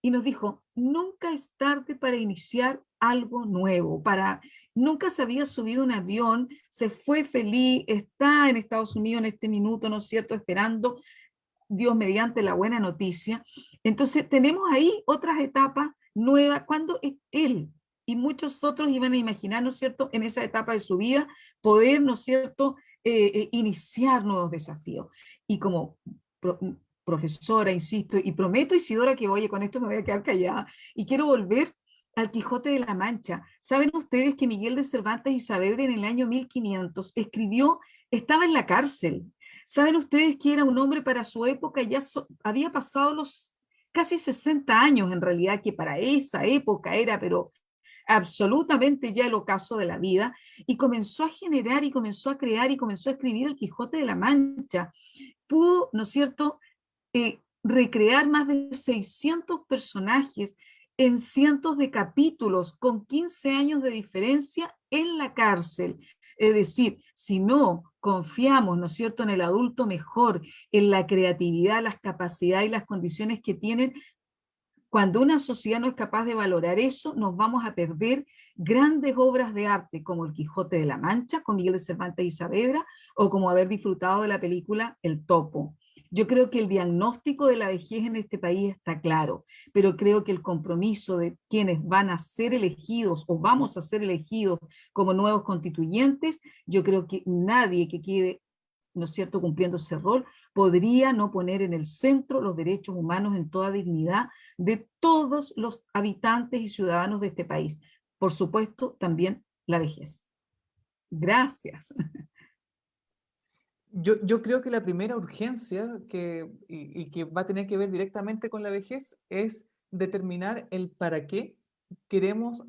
y nos dijo, nunca es tarde para iniciar algo nuevo, nunca se había subido un avión, se fue feliz, está en Estados Unidos en este minuto, ¿no es cierto?, esperando, Dios mediante, la buena noticia. Entonces tenemos ahí otras etapas nuevas, cuando él y muchos otros iban a imaginar, ¿no es cierto?, en esa etapa de su vida, poder, ¿no es cierto?, iniciar nuevos desafíos. Y como profesora, insisto, y prometo, Isidora, que oye, con esto me voy a quedar callada, y quiero volver al Quijote de la Mancha. ¿Saben ustedes que Miguel de Cervantes y Saavedra en el año 1500 escribió, estaba en la cárcel? ¿Saben ustedes que era un hombre para su época? Ya había pasado los casi 60 años en realidad, que para esa época era, pero absolutamente ya el ocaso de la vida, y comenzó a generar y comenzó a crear y comenzó a escribir el Quijote de la Mancha. Pudo, ¿no es cierto?, recrear más de 600 personajes en cientos de capítulos con 15 años de diferencia en la cárcel. Es decir, si no confiamos, ¿no es cierto?, en el adulto mejor, en la creatividad, las capacidades y las condiciones que tienen, cuando una sociedad no es capaz de valorar eso, nos vamos a perder grandes obras de arte como El Quijote de la Mancha, con Miguel de Cervantes y Saavedra, o como haber disfrutado de la película El Topo. Yo creo que el diagnóstico de la vejez en este país está claro, pero creo que el compromiso de quienes van a ser elegidos o vamos a ser elegidos como nuevos constituyentes, yo creo que nadie que quede, ¿no es cierto?, cumpliendo ese rol, podría no poner en el centro los derechos humanos en toda dignidad de todos los habitantes y ciudadanos de este país. Por supuesto, también la vejez. Gracias. Yo creo que la primera urgencia y que va a tener que ver directamente con la vejez es determinar el para qué queremos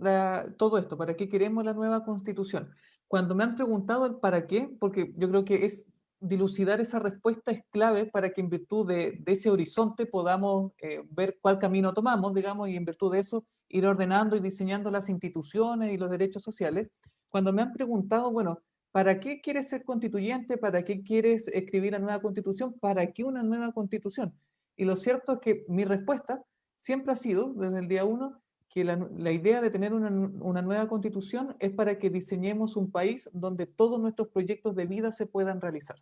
todo esto, para qué queremos la nueva constitución. Cuando me han preguntado el para qué, porque yo creo que es dilucidar esa respuesta es clave para que en virtud de ese horizonte podamos ver cuál camino tomamos, digamos, y en virtud de eso ir ordenando y diseñando las instituciones y los derechos sociales. Cuando me han preguntado, bueno, ¿para qué quieres ser constituyente? ¿Para qué quieres escribir la nueva constitución? ¿Para qué una nueva constitución? Y lo cierto es que mi respuesta siempre ha sido, desde el día uno, que la idea de tener una nueva constitución es para que diseñemos un país donde todos nuestros proyectos de vida se puedan realizar.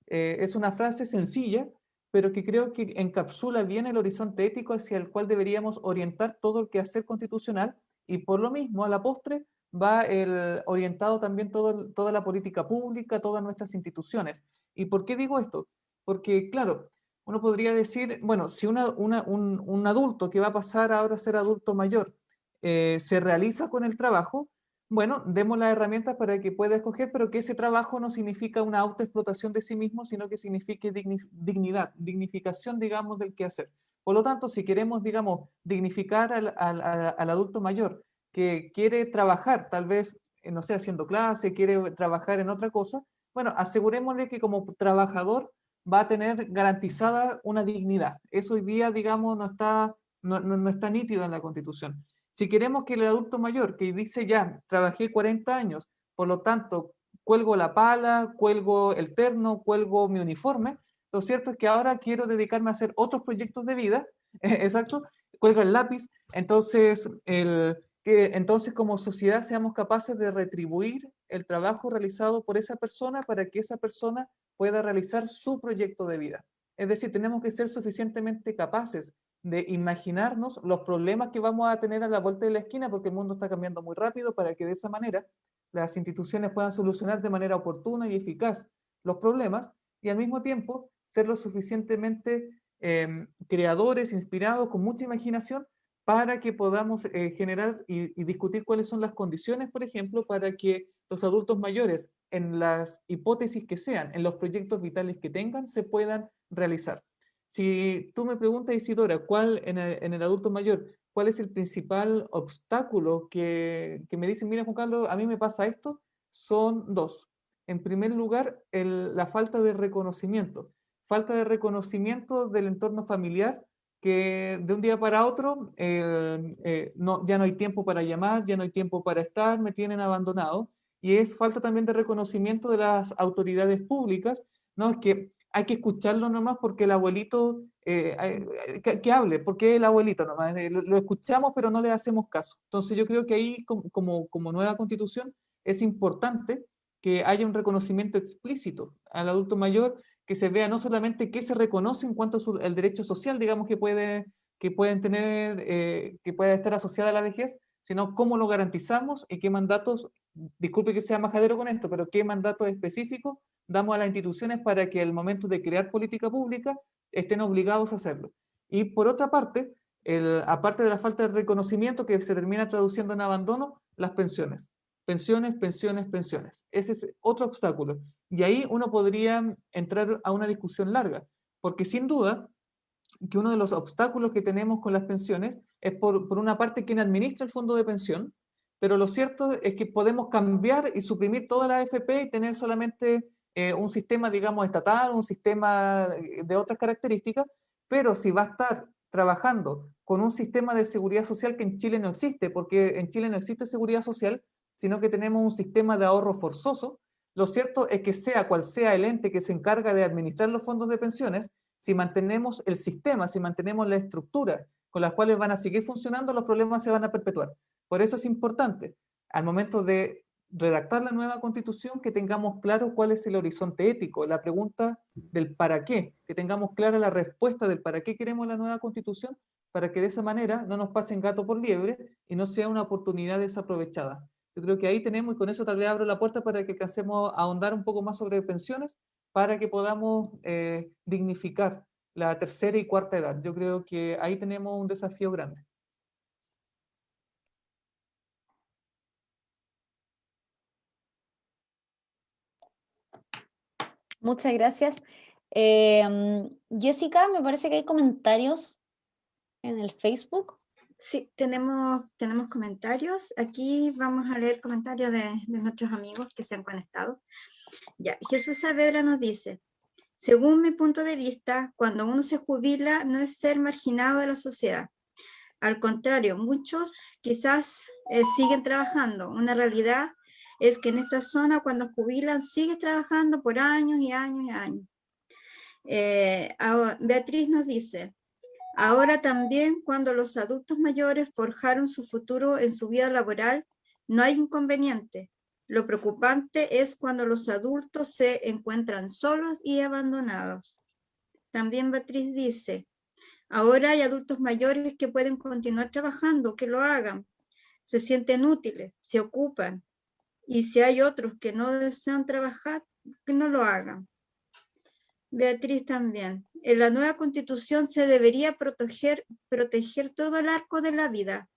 Es una frase sencilla, pero que creo que encapsula bien el horizonte ético hacia el cual deberíamos orientar todo el quehacer constitucional, y por lo mismo, a la postre, va orientado también toda la política pública, todas nuestras instituciones. ¿Y por qué digo esto? Porque, claro, uno podría decir, bueno, si un adulto que va a pasar ahora a ser adulto mayor se realiza con el trabajo, bueno, demos las herramientas para que pueda escoger, pero que ese trabajo no significa una autoexplotación de sí mismo, sino que signifique dignidad, dignificación, digamos, del quehacer. Por lo tanto, si queremos, digamos, dignificar al adulto mayor que quiere trabajar, tal vez, no sé, haciendo clase, quiere trabajar en otra cosa, bueno, asegurémosle que como trabajador va a tener garantizada una dignidad. Eso hoy día, digamos, no está nítido en la Constitución. Si queremos que el adulto mayor, que dice ya, trabajé 40 años, por lo tanto, cuelgo la pala, cuelgo el terno, cuelgo mi uniforme, lo cierto es que ahora quiero dedicarme a hacer otros proyectos de vida, exacto, cuelgo el lápiz, entonces, entonces como sociedad seamos capaces de retribuir el trabajo realizado por esa persona para que esa persona pueda realizar su proyecto de vida. Es decir, tenemos que ser suficientemente capaces de imaginarnos los problemas que vamos a tener a la vuelta de la esquina, porque el mundo está cambiando muy rápido, para que de esa manera las instituciones puedan solucionar de manera oportuna y eficaz los problemas, y al mismo tiempo ser lo suficientemente creadores, inspirados, con mucha imaginación, para que podamos generar y discutir cuáles son las condiciones, por ejemplo, para que los adultos mayores, en las hipótesis que sean, en los proyectos vitales que tengan, se puedan realizar. Si tú me preguntas, Isidora, en el adulto mayor, cuál es el principal obstáculo que me dicen, mira, Juan Carlos, a mí me pasa esto, son dos. En primer lugar, la falta de reconocimiento. Falta de reconocimiento del entorno familiar, que de un día para otro ya no hay tiempo para llamar, ya no hay tiempo para estar, me tienen abandonado. Y es falta también de reconocimiento de las autoridades públicas, ¿no? Es que hay que escucharlo nomás porque el abuelito, que hable, porque es el abuelito nomás, lo escuchamos pero no le hacemos caso. Entonces yo creo que ahí como nueva constitución es importante que haya un reconocimiento explícito al adulto mayor, que se vea no solamente qué se reconoce en cuanto al derecho social, digamos, que pueden tener, que pueda estar asociada a la vejez, sino cómo lo garantizamos y qué mandatos, disculpe que sea majadero con esto, pero qué mandatos específicos damos a las instituciones para que al momento de crear política pública estén obligados a hacerlo. Y por otra parte, aparte de la falta de reconocimiento que se termina traduciendo en abandono, las pensiones. Pensiones, pensiones, pensiones. Ese es otro obstáculo. Y ahí uno podría entrar a una discusión larga, porque sin duda que uno de los obstáculos que tenemos con las pensiones es por una parte quien administra el fondo de pensión, pero lo cierto es que podemos cambiar y suprimir toda la AFP y tener solamente un sistema, digamos, estatal, un sistema de otras características, pero si va a estar trabajando con un sistema de seguridad social que en Chile no existe, porque en Chile no existe seguridad social, sino que tenemos un sistema de ahorro forzoso, lo cierto es que sea cual sea el ente que se encarga de administrar los fondos de pensiones, si mantenemos el sistema, si mantenemos la estructura con las cuales van a seguir funcionando, los problemas se van a perpetuar. Por eso es importante, al momento de redactar la nueva constitución, que tengamos claro cuál es el horizonte ético, la pregunta del para qué, que tengamos clara la respuesta del para qué queremos la nueva constitución, para que de esa manera no nos pasen gato por liebre y no sea una oportunidad desaprovechada. Yo creo que ahí tenemos, y con eso tal vez abro la puerta para que alcancemos a ahondar un poco más sobre pensiones, para que podamos dignificar la tercera y cuarta edad. Yo creo que ahí tenemos un desafío grande. Muchas gracias. Jessica, me parece que hay comentarios en el Facebook. Sí, tenemos comentarios. Aquí vamos a leer comentarios de nuestros amigos que se han conectado. Ya, Jesús Saavedra nos dice: según mi punto de vista, cuando uno se jubila no es ser marginado de la sociedad. Al contrario, muchos quizás siguen trabajando. Una realidad es que en esta zona, cuando jubilan, sigues trabajando por años y años y años. Beatriz nos dice: ahora también, cuando los adultos mayores forjaron su futuro en su vida laboral, no hay inconveniente. Lo preocupante es cuando los adultos se encuentran solos y abandonados. También Beatriz dice: ahora hay adultos mayores que pueden continuar trabajando, que lo hagan. Se sienten útiles, se ocupan. Y si hay otros que no desean trabajar, que no lo hagan. Beatriz también: en la nueva constitución se debería proteger todo el arco de la vida.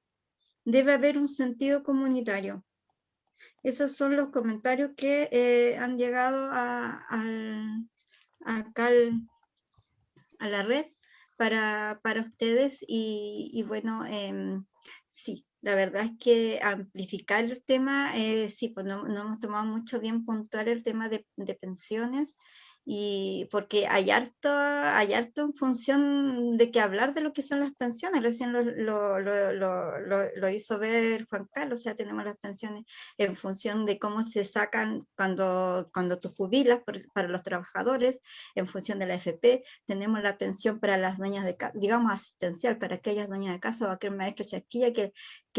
Debe haber un sentido comunitario. Esos son los comentarios que han llegado acá a la red para ustedes. Y bueno, sí, la verdad es que amplificar el tema, sí, pues no hemos tomado mucho bien puntual el tema de pensiones, y porque hay harto en función de que hablar de lo que son las pensiones. Recién lo hizo ver Juan Carlos. O sea, tenemos las pensiones en función de cómo se sacan cuando tú jubilas para los trabajadores, en función de la AFP. Tenemos la pensión para las dueñas de casa, digamos asistencial, para aquellas dueñas de casa o aquel maestro chasquilla que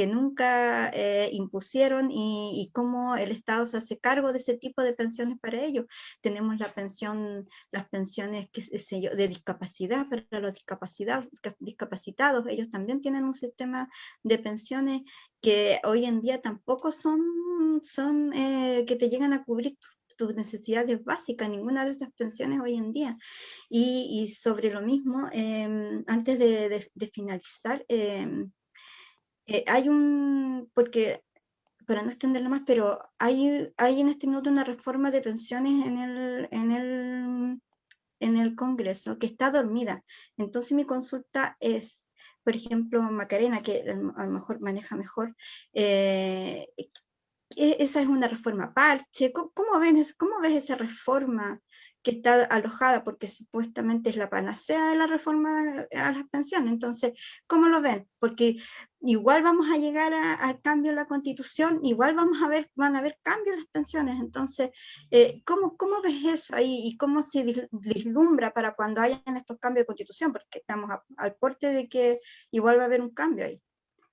nunca impusieron, y cómo el Estado se hace cargo de ese tipo de pensiones para ellos. Tenemos las pensiones de discapacidad para los discapacitados. Ellos también tienen un sistema de pensiones que hoy en día tampoco son que te llegan a cubrir tus necesidades básicas, ninguna de esas pensiones hoy en día. Y sobre lo mismo, antes de finalizar, porque para no extenderlo más, pero hay en este minuto una reforma de pensiones en el Congreso que está dormida. Entonces mi consulta es, por ejemplo, Macarena, que a lo mejor maneja mejor, esa es una reforma parche. ¿Cómo ves esa reforma que está alojada porque supuestamente es la panacea de la reforma a las pensiones. Entonces, ¿cómo lo ven? Porque igual vamos a llegar al cambio en la Constitución, igual van a haber cambios en las pensiones. Entonces, ¿cómo ves eso ahí y cómo se vislumbra para cuando hayan estos cambios de Constitución? Porque estamos al porte de que igual va a haber un cambio ahí.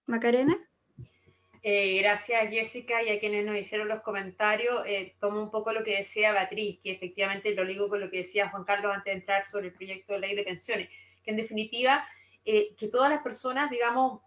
Macarena. Gracias, Jessica, y a quienes nos hicieron los comentarios. Tomo un poco lo que decía Beatriz, que efectivamente lo ligo con lo que decía Juan Carlos antes de entrar sobre el proyecto de ley de pensiones, que en definitiva, que todas las personas, digamos,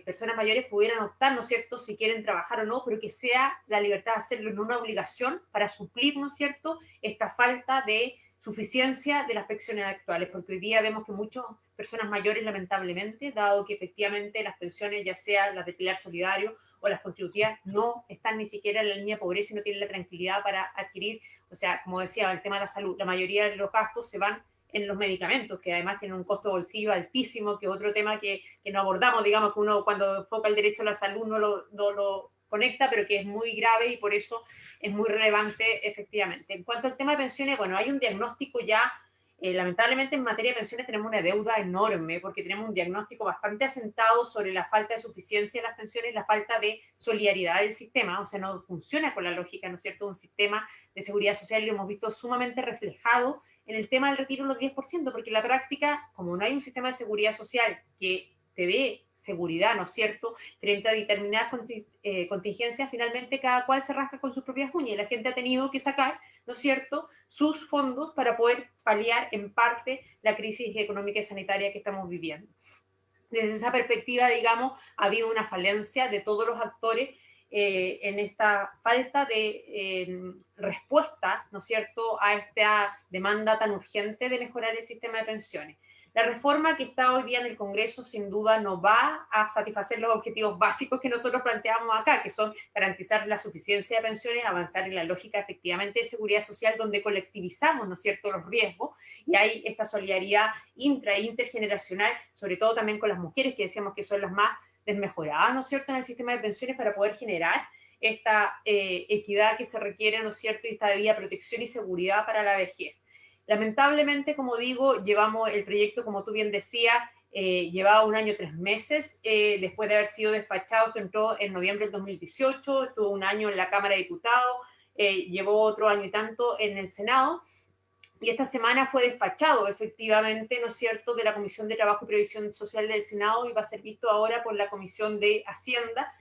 personas mayores pudieran optar, ¿no es cierto?, si quieren trabajar o no, pero que sea la libertad de hacerlo, no una obligación, para suplir, ¿no es cierto?, esta falta de suficiencia de las pensiones actuales, porque hoy día vemos que muchas personas mayores, lamentablemente, dado que efectivamente las pensiones, ya sea las de pilar solidario o las contributivas, no están ni siquiera en la línea de pobreza y no tienen la tranquilidad para adquirir, o sea, como decía, el tema de la salud, la mayoría de los gastos se van en los medicamentos, que además tienen un costo de bolsillo altísimo, que es otro tema que no abordamos, digamos que uno cuando enfoca el derecho a la salud no lo conecta, pero que es muy grave y por eso es muy relevante efectivamente. En cuanto al tema de pensiones, bueno, hay un diagnóstico ya, lamentablemente en materia de pensiones tenemos una deuda enorme porque tenemos un diagnóstico bastante asentado sobre la falta de suficiencia de las pensiones, la falta de solidaridad del sistema, o sea, no funciona con la lógica, ¿no es cierto?, un sistema de seguridad social, y lo hemos visto sumamente reflejado en el tema del retiro de los 10%, porque en la práctica, como no hay un sistema de seguridad social que te dé seguridad, ¿no es cierto?, frente a determinadas contingencias, finalmente cada cual se rasca con sus propias uñas y la gente ha tenido que sacar, ¿no es cierto?, sus fondos para poder paliar en parte la crisis económica y sanitaria que estamos viviendo. Desde esa perspectiva, digamos, ha habido una falencia de todos los actores en esta falta de respuesta, ¿no es cierto?, a esta demanda tan urgente de mejorar el sistema de pensiones. La reforma que está hoy día en el Congreso sin duda no va a satisfacer los objetivos básicos que nosotros planteamos acá, que son garantizar la suficiencia de pensiones, avanzar en la lógica efectivamente de seguridad social donde colectivizamos, ¿no es cierto?, los riesgos y hay esta solidaridad intra e intergeneracional, sobre todo también con las mujeres que decíamos que son las más desmejoradas, ¿no es cierto?, en el sistema de pensiones para poder generar esta equidad que se requiere, ¿no es cierto?, y esta debida protección y seguridad para la vejez. Lamentablemente, como digo, llevamos el proyecto, como tú bien decías, llevaba 1 año 3 meses, después de haber sido despachado, esto entró en noviembre del 2018, estuvo 1 año en la Cámara de Diputados, llevó otro año y tanto en el Senado, y esta semana fue despachado efectivamente, ¿no es cierto?, de la Comisión de Trabajo y Previsión Social del Senado y va a ser visto ahora por la Comisión de Hacienda,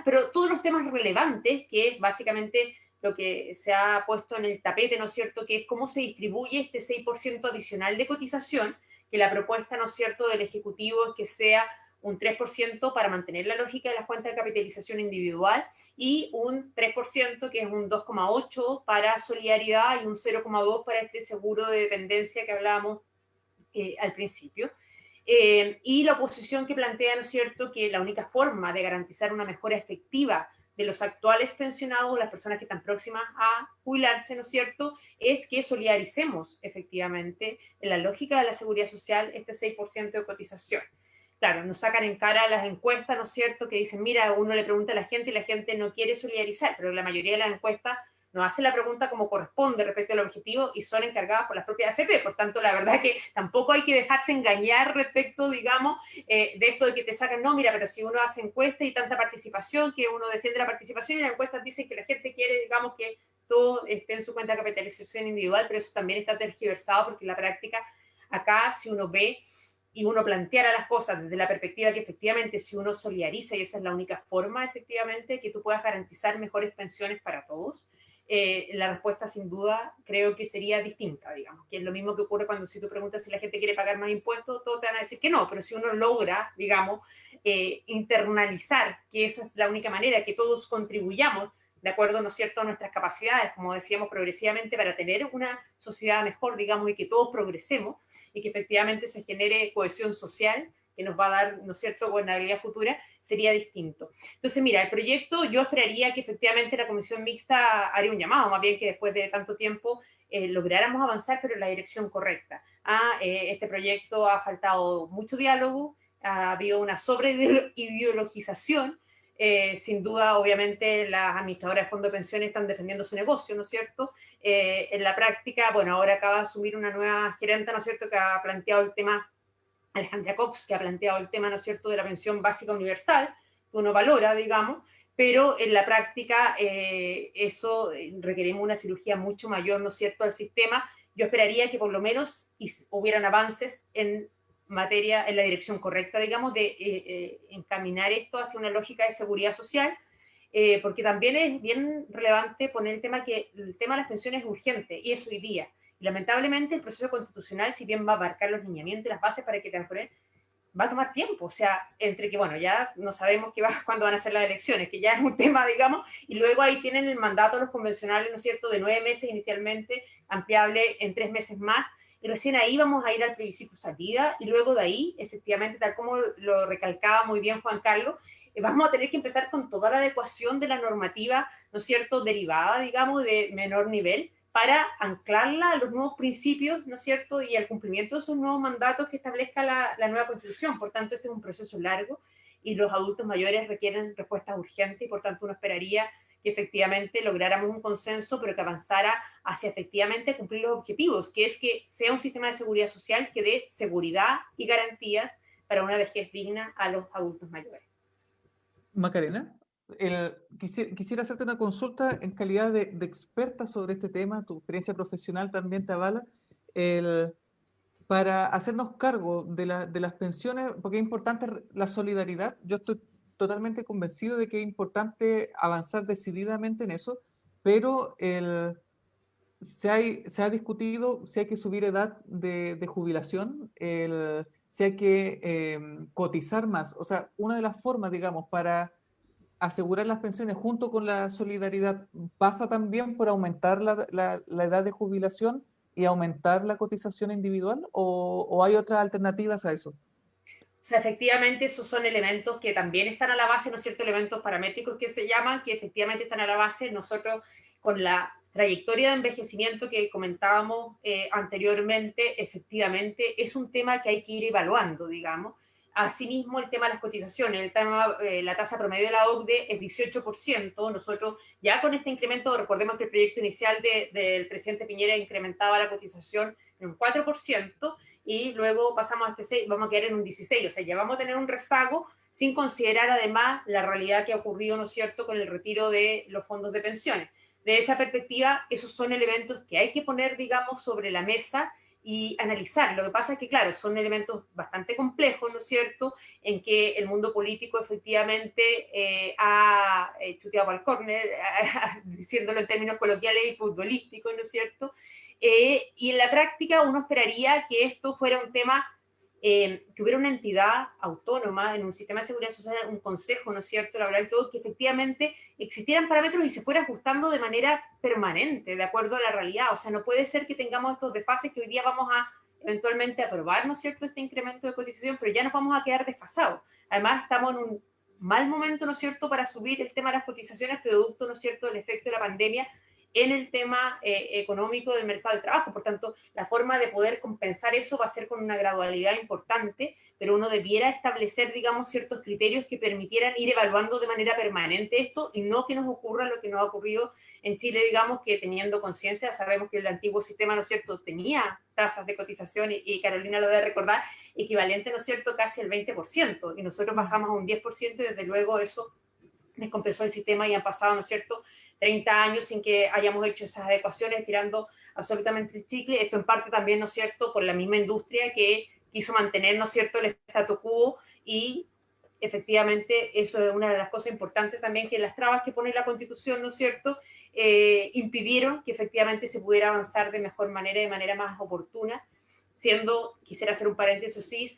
pero todos los temas relevantes, que es básicamente lo que se ha puesto en el tapete, ¿no es cierto?, que es cómo se distribuye este 6% adicional de cotización, que la propuesta, ¿no es cierto?, del Ejecutivo es que sea un 3% para mantener la lógica de las cuentas de capitalización individual y un 3%, que es un 2,8% para solidaridad y un 0,2% para este seguro de dependencia que hablábamos al principio. Y la oposición que plantea, ¿no es cierto?, que la única forma de garantizar una mejora efectiva de los actuales pensionados, las personas que están próximas a jubilarse, ¿no es cierto?, es que solidaricemos efectivamente en la lógica de la seguridad social este 6% de cotización. Claro, nos sacan en cara las encuestas, ¿no es cierto?, que dicen, mira, uno le pregunta a la gente y la gente no quiere solidarizar, pero la mayoría de las encuestas nos hace la pregunta como corresponde respecto al objetivo y son encargadas por las propias AFP. Por tanto, la verdad que tampoco hay que dejarse engañar respecto, digamos, de esto de que te sacan, no, mira, pero si uno hace encuestas y tanta participación, que uno defiende la participación y las encuestas dicen que la gente quiere, digamos, que todo esté en su cuenta de capitalización individual, pero eso también está tergiversado porque en la práctica acá, si uno ve y uno planteara las cosas desde la perspectiva que efectivamente si uno solidariza, y esa es la única forma efectivamente que tú puedas garantizar mejores pensiones para todos, la respuesta sin duda creo que sería distinta, digamos, que es lo mismo que ocurre cuando si tú preguntas si la gente quiere pagar más impuestos, todos te van a decir que no, pero si uno logra, digamos, internalizar que esa es la única manera, que todos contribuyamos de acuerdo, ¿no es cierto?, a nuestras capacidades, como decíamos, progresivamente para tener una sociedad mejor, digamos, y que todos progresemos y que efectivamente se genere cohesión social que nos va a dar, ¿no es cierto?, gobernabilidad futura, sería distinto. Entonces, mira, el proyecto, yo esperaría que efectivamente la comisión mixta haría un llamado, más bien que después de tanto tiempo lográramos avanzar, pero en la dirección correcta. Este proyecto ha faltado mucho diálogo, ha habido una sobreideologización, Sin duda, obviamente, las administradoras de fondos de pensiones están defendiendo su negocio, ¿no es cierto? En la práctica, bueno, ahora acaba de asumir una nueva gerenta, ¿no es cierto?, que ha planteado el tema, Alejandra Cox, que ha planteado el tema, ¿no es cierto?, de la pensión básica universal, que uno valora, digamos, pero en la práctica eso requerimos una cirugía mucho mayor, ¿no es cierto?, al sistema. Yo esperaría que por lo menos hubieran avances en materia, en la dirección correcta, digamos, de encaminar esto hacia una lógica de seguridad social, porque también es bien relevante poner el tema que el tema de las pensiones es urgente, y es hoy día. Y lamentablemente el proceso constitucional, si bien va a abarcar los lineamientos y las bases para que transformen, va a tomar tiempo, o sea, entre que, bueno, ya no sabemos cuándo van a ser las elecciones, que ya es un tema, digamos, y luego ahí tienen el mandato los convencionales, ¿no es cierto?, de 9 meses inicialmente, ampliable en 3 meses más, y recién ahí vamos a ir al plebiscito salida, y luego de ahí, efectivamente, tal como lo recalcaba muy bien Juan Carlos, vamos a tener que empezar con toda la adecuación de la normativa, ¿no es cierto?, derivada, digamos, de menor nivel, para anclarla a los nuevos principios, ¿no es cierto?, y al cumplimiento de esos nuevos mandatos que establezca la nueva Constitución. Por tanto, este es un proceso largo y los adultos mayores requieren respuestas urgentes y por tanto uno esperaría que efectivamente lográramos un consenso, pero que avanzara hacia efectivamente cumplir los objetivos, que es que sea un sistema de seguridad social que dé seguridad y garantías para una vejez digna a los adultos mayores. Macarena, quisiera hacerte una consulta en calidad de experta sobre este tema, tu experiencia profesional también te avala, para hacernos cargo de las pensiones, porque es importante la solidaridad. Yo estoy totalmente convencido de que es importante avanzar decididamente en eso, pero se ha discutido si hay que subir edad de jubilación, si hay que cotizar más. O sea, una de las formas, digamos, para asegurar las pensiones junto con la solidaridad pasa también por aumentar la edad de jubilación y aumentar la cotización individual, o hay otras alternativas a eso. O sea, efectivamente, esos son elementos que también están a la base, ¿no es cierto?, elementos paramétricos que se llaman, que efectivamente están a la base. Nosotros, con la trayectoria de envejecimiento que comentábamos anteriormente, efectivamente es un tema que hay que ir evaluando, digamos. Asimismo, el tema de las cotizaciones, el tema, la tasa promedio de la OCDE es 18%. Nosotros, ya con este incremento, recordemos que el proyecto inicial del presidente Piñera incrementaba la cotización en un 4%, y luego pasamos a este 6, vamos a quedar en un 16, o sea, ya vamos a tener un rezago sin considerar además la realidad que ha ocurrido, ¿no es cierto?, con el retiro de los fondos de pensiones. De esa perspectiva, esos son elementos que hay que poner, digamos, sobre la mesa y analizar. Lo que pasa es que, claro, son elementos bastante complejos, ¿no es cierto?, en que el mundo político efectivamente ha chuteado al córner, diciéndolo en términos coloquiales y futbolísticos, ¿no es cierto?, y en la práctica uno esperaría que esto fuera un tema, que hubiera una entidad autónoma en un sistema de seguridad social, un consejo, ¿no es cierto?, laboral, todo, que efectivamente existieran parámetros y se fuera ajustando de manera permanente, de acuerdo a la realidad. O sea, no puede ser que tengamos estos desfases que hoy día vamos a eventualmente aprobar, ¿no es cierto?, este incremento de cotización, pero ya nos vamos a quedar desfasados. Además, estamos en un mal momento, ¿no es cierto?, para subir el tema de las cotizaciones, producto, ¿no es cierto?, del efecto de la pandemia en el tema económico del mercado del trabajo. Por tanto, la forma de poder compensar eso va a ser con una gradualidad importante, pero uno debiera establecer, digamos, ciertos criterios que permitieran ir evaluando de manera permanente esto y no que nos ocurra lo que nos ha ocurrido en Chile, digamos, que teniendo conciencia, sabemos que el antiguo sistema, ¿no es cierto?, tenía tasas de cotización, y Carolina lo debe recordar, equivalente, ¿no es cierto?, casi al 20%, y nosotros bajamos a un 10%, y desde luego eso descompensó el sistema y han pasado, ¿no es cierto?, 30 años sin que hayamos hecho esas adecuaciones, tirando absolutamente el chicle. Esto en parte también, ¿no es cierto?, por la misma industria que quiso mantener, ¿no es cierto?, el statu quo, y efectivamente eso es una de las cosas importantes también, que las trabas que pone la Constitución, ¿no es cierto?, impidieron que efectivamente se pudiera avanzar de mejor manera, de manera más oportuna, quisiera hacer un paréntesis, sí,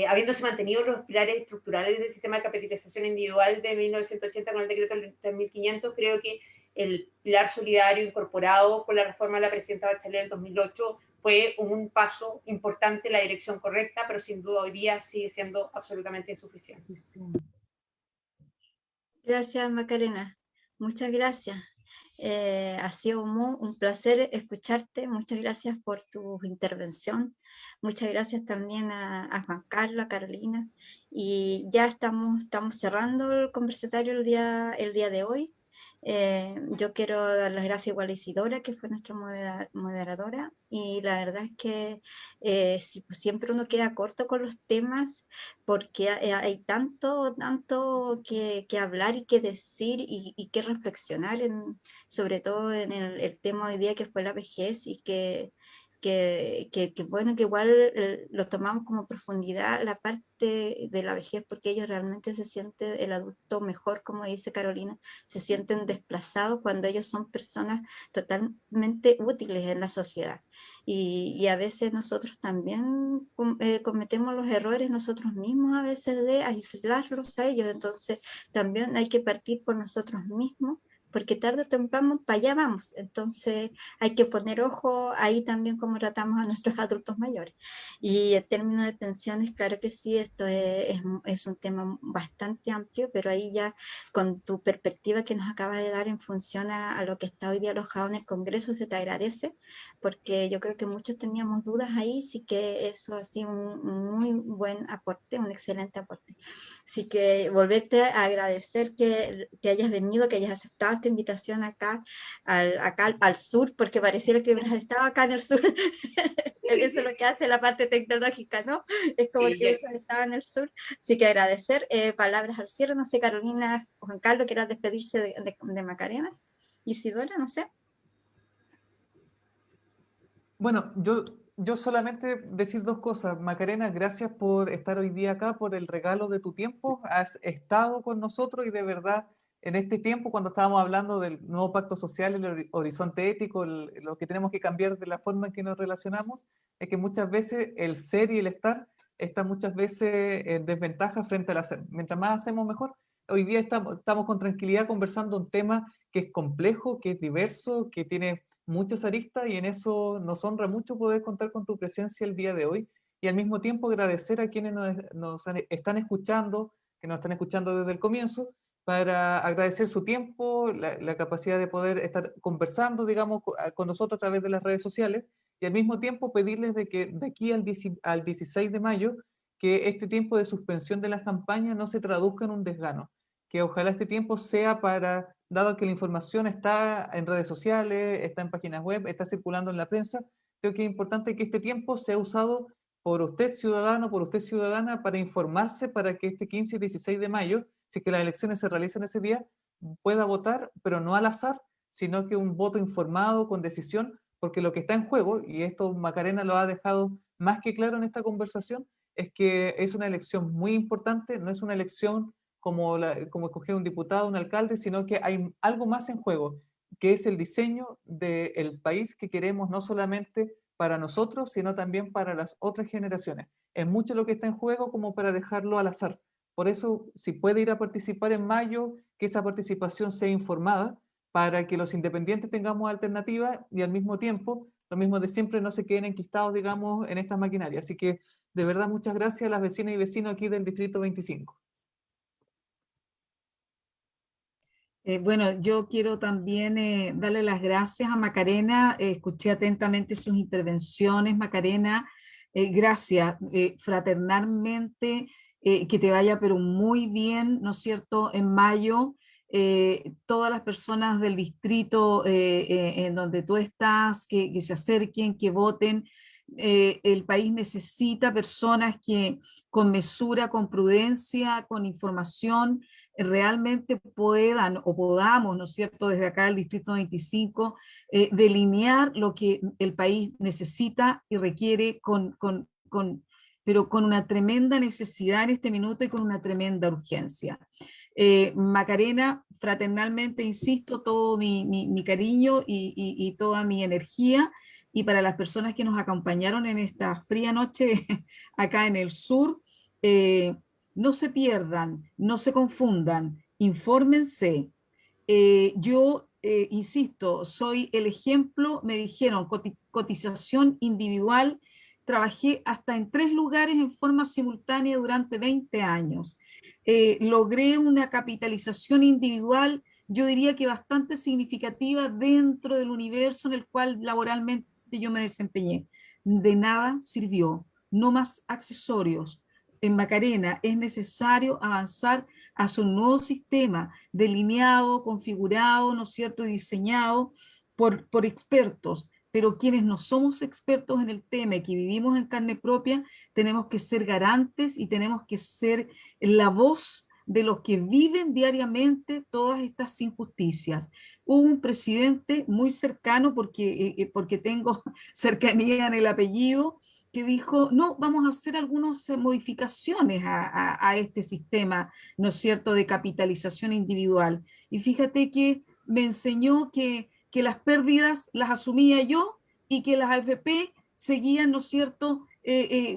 habiéndose mantenido los pilares estructurales del sistema de capitalización individual de 1980 con el decreto del 3500, creo que el pilar solidario incorporado con la reforma de la presidenta Bachelet del 2008 fue un paso importante en la dirección correcta, pero sin duda hoy día sigue siendo absolutamente insuficiente. Gracias, Macarena. Muchas gracias. Ha sido un placer escucharte. Muchas gracias por tu intervención. Muchas gracias también a Juan Carlos, a Carolina. Y ya estamos cerrando el conversatorio el día de hoy. Yo quiero dar las gracias igual a Isidora, que fue nuestra moderadora, y la verdad es que siempre uno queda corto con los temas porque hay tanto que hablar y que decir y que reflexionar, sobre todo en el tema hoy día que fue la vejez, y que bueno, que igual lo tomamos como profundidad la parte de la vejez, porque ellos realmente se sienten, el adulto mejor, como dice Carolina, se sienten desplazados cuando ellos son personas totalmente útiles en la sociedad. Y a veces nosotros también cometemos los errores nosotros mismos, a veces de aislarlos a ellos. Entonces también hay que partir por nosotros mismos, porque tarde o temprano para allá vamos. Entonces hay que poner ojo ahí también como tratamos a nuestros adultos mayores. Y en términos de pensiones, claro que sí, esto es un tema bastante amplio, pero ahí ya con tu perspectiva que nos acabas de dar en función a lo que está hoy día alojado en el Congreso, se te agradece, porque yo creo que muchos teníamos dudas ahí, sí que eso ha sido un muy buen aporte, un excelente aporte. Así que volverte a agradecer que hayas venido, que hayas aceptado esta invitación acá al sur, porque pareciera que hubieras estado acá en el sur. Eso es lo que hace la parte tecnológica, ¿no? Es como que hubieras estado en el sur. Así que agradecer. Palabras al cierre. No sé, Carolina, Juan Carlos, ¿quieras despedirse de Macarena? Isidora, no sé. Bueno, yo solamente decir dos cosas. Macarena, gracias por estar hoy día acá, por el regalo de tu tiempo. Has estado con nosotros y de verdad, en este tiempo, cuando estábamos hablando del nuevo pacto social, el horizonte ético, lo que tenemos que cambiar de la forma en que nos relacionamos, es que muchas veces el ser y el estar está muchas veces en desventaja frente al hacer. Mientras más hacemos, mejor. Hoy día estamos con tranquilidad conversando un tema que es complejo, que es diverso, que tiene muchas aristas, y en eso nos honra mucho poder contar con tu presencia el día de hoy, y al mismo tiempo agradecer a quienes están escuchando, que nos están escuchando desde el comienzo, para agradecer su tiempo, la capacidad de poder estar conversando, digamos, con nosotros a través de las redes sociales, y al mismo tiempo pedirles de que de aquí al 16 de mayo, que este tiempo de suspensión de las campañas no se traduzca en un desgano, que ojalá este tiempo sea para, dado que la información está en redes sociales, está en páginas web, está circulando en la prensa, creo que es importante que este tiempo sea usado por usted ciudadano, por usted ciudadana, para informarse, para que este 15 y 16 de mayo, si es que las elecciones se realizan ese día, pueda votar, pero no al azar, sino que un voto informado, con decisión, porque lo que está en juego, y esto Macarena lo ha dejado más que claro en esta conversación, es que es una elección muy importante, no es una elección como escoger un diputado, un alcalde, sino que hay algo más en juego, que es el diseño del país que queremos, no solamente para nosotros, sino también para las otras generaciones. Es mucho lo que está en juego como para dejarlo al azar. Por eso, si puede ir a participar en mayo, que esa participación sea informada, para que los independientes tengamos alternativas, y al mismo tiempo, lo mismo de siempre, no se queden enquistados, digamos, en estas maquinarias. Así que, de verdad, muchas gracias a las vecinas y vecinos aquí del Distrito 25. Bueno, yo quiero también darle las gracias a Macarena. Escuché atentamente sus intervenciones, Macarena. Gracias, fraternalmente, que te vaya pero muy bien, ¿no es cierto?, en mayo. Todas las personas del distrito en donde tú estás, que se acerquen, que voten. El país necesita personas que con mesura, con prudencia, con información, realmente puedan o podamos, ¿no es cierto?, desde acá el Distrito 25, delinear lo que el país necesita y requiere pero con una tremenda necesidad en este minuto y con una tremenda urgencia. Macarena, fraternalmente, insisto, todo mi cariño y toda mi energía, y para las personas que nos acompañaron en esta fría noche acá en el sur, no se pierdan, no se confundan, infórmense. Yo, insisto, soy el ejemplo. Me dijeron cotización individual, trabajé hasta en 3 lugares en forma simultánea durante 20 años. Logré una capitalización individual yo diría que bastante significativa dentro del universo en el cual laboralmente yo me desempeñé. De nada sirvió, no más accesorios. En Macarena es necesario avanzar hacia un nuevo sistema delineado, configurado, ¿no es cierto?, y diseñado por expertos, pero quienes no somos expertos en el tema y que vivimos en carne propia, tenemos que ser garantes y tenemos que ser la voz de los que viven diariamente todas estas injusticias. Hubo un presidente muy cercano, porque tengo cercanía en el apellido, que dijo, no, vamos a hacer algunas modificaciones a este sistema, ¿no es cierto?, de capitalización individual. Y fíjate que me enseñó que las pérdidas las asumía yo y que las AFP seguían, ¿no es cierto?,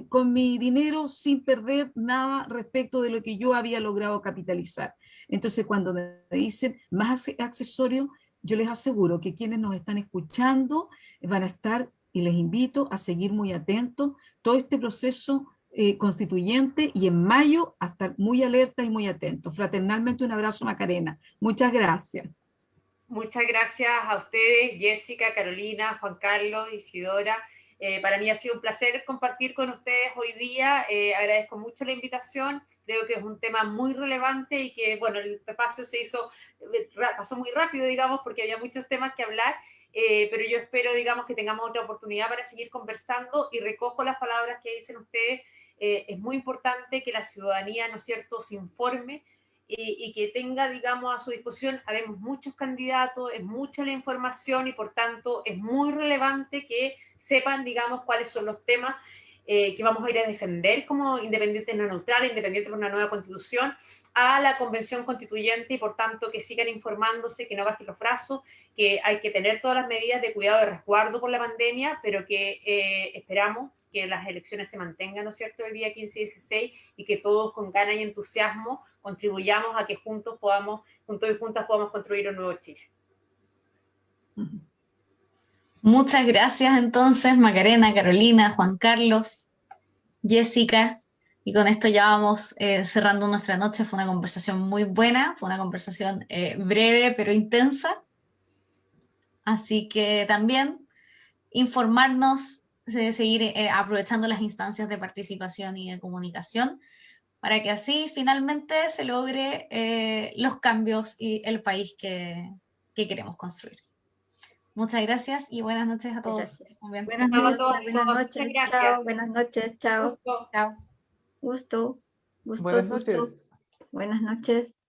con mi dinero sin perder nada respecto de lo que yo había logrado capitalizar. Entonces, cuando me dicen más accesorios, yo les aseguro que quienes nos están escuchando van a estar, y les invito a seguir muy atentos, todo este proceso constituyente, y en mayo a estar muy alerta y muy atentos. Fraternalmente un abrazo, Macarena. Muchas gracias. Muchas gracias a ustedes, Jessica, Carolina, Juan Carlos, Isidora. Para mí ha sido un placer compartir con ustedes hoy día. Agradezco mucho la invitación. Creo que es un tema muy relevante y que, bueno, el espacio pasó muy rápido, digamos, porque había muchos temas que hablar. Pero yo espero, digamos, que tengamos otra oportunidad para seguir conversando, y recojo las palabras que dicen ustedes. Es muy importante que la ciudadanía, ¿no es cierto?, se informe y que tenga, digamos, a su disposición. Habemos muchos candidatos, es mucha la información y por tanto es muy relevante que sepan, digamos, cuáles son los temas que vamos a ir a defender como independientes no neutrales, independientes por una nueva constitución, a la convención constituyente, y por tanto que sigan informándose, que no bajen los brazos, que hay que tener todas las medidas de cuidado y resguardo por la pandemia, pero que esperamos que las elecciones se mantengan, ¿no es cierto?, el día 15 y 16, y que todos con ganas y entusiasmo contribuyamos a que juntos y juntas podamos construir un nuevo Chile. Muchas gracias entonces, Macarena, Carolina, Juan Carlos, Jessica. Y con esto ya vamos cerrando nuestra noche. Fue una conversación muy buena, fue una conversación breve pero intensa. Así que también informarnos, seguir aprovechando las instancias de participación y de comunicación, para que así finalmente se logre los cambios y el país que queremos construir. Muchas gracias y buenas noches a todos. Buenas noches. Buenas noches, chao. Buenas noches, chao. Chao. Gusto. Buenas noches. Buenas noches.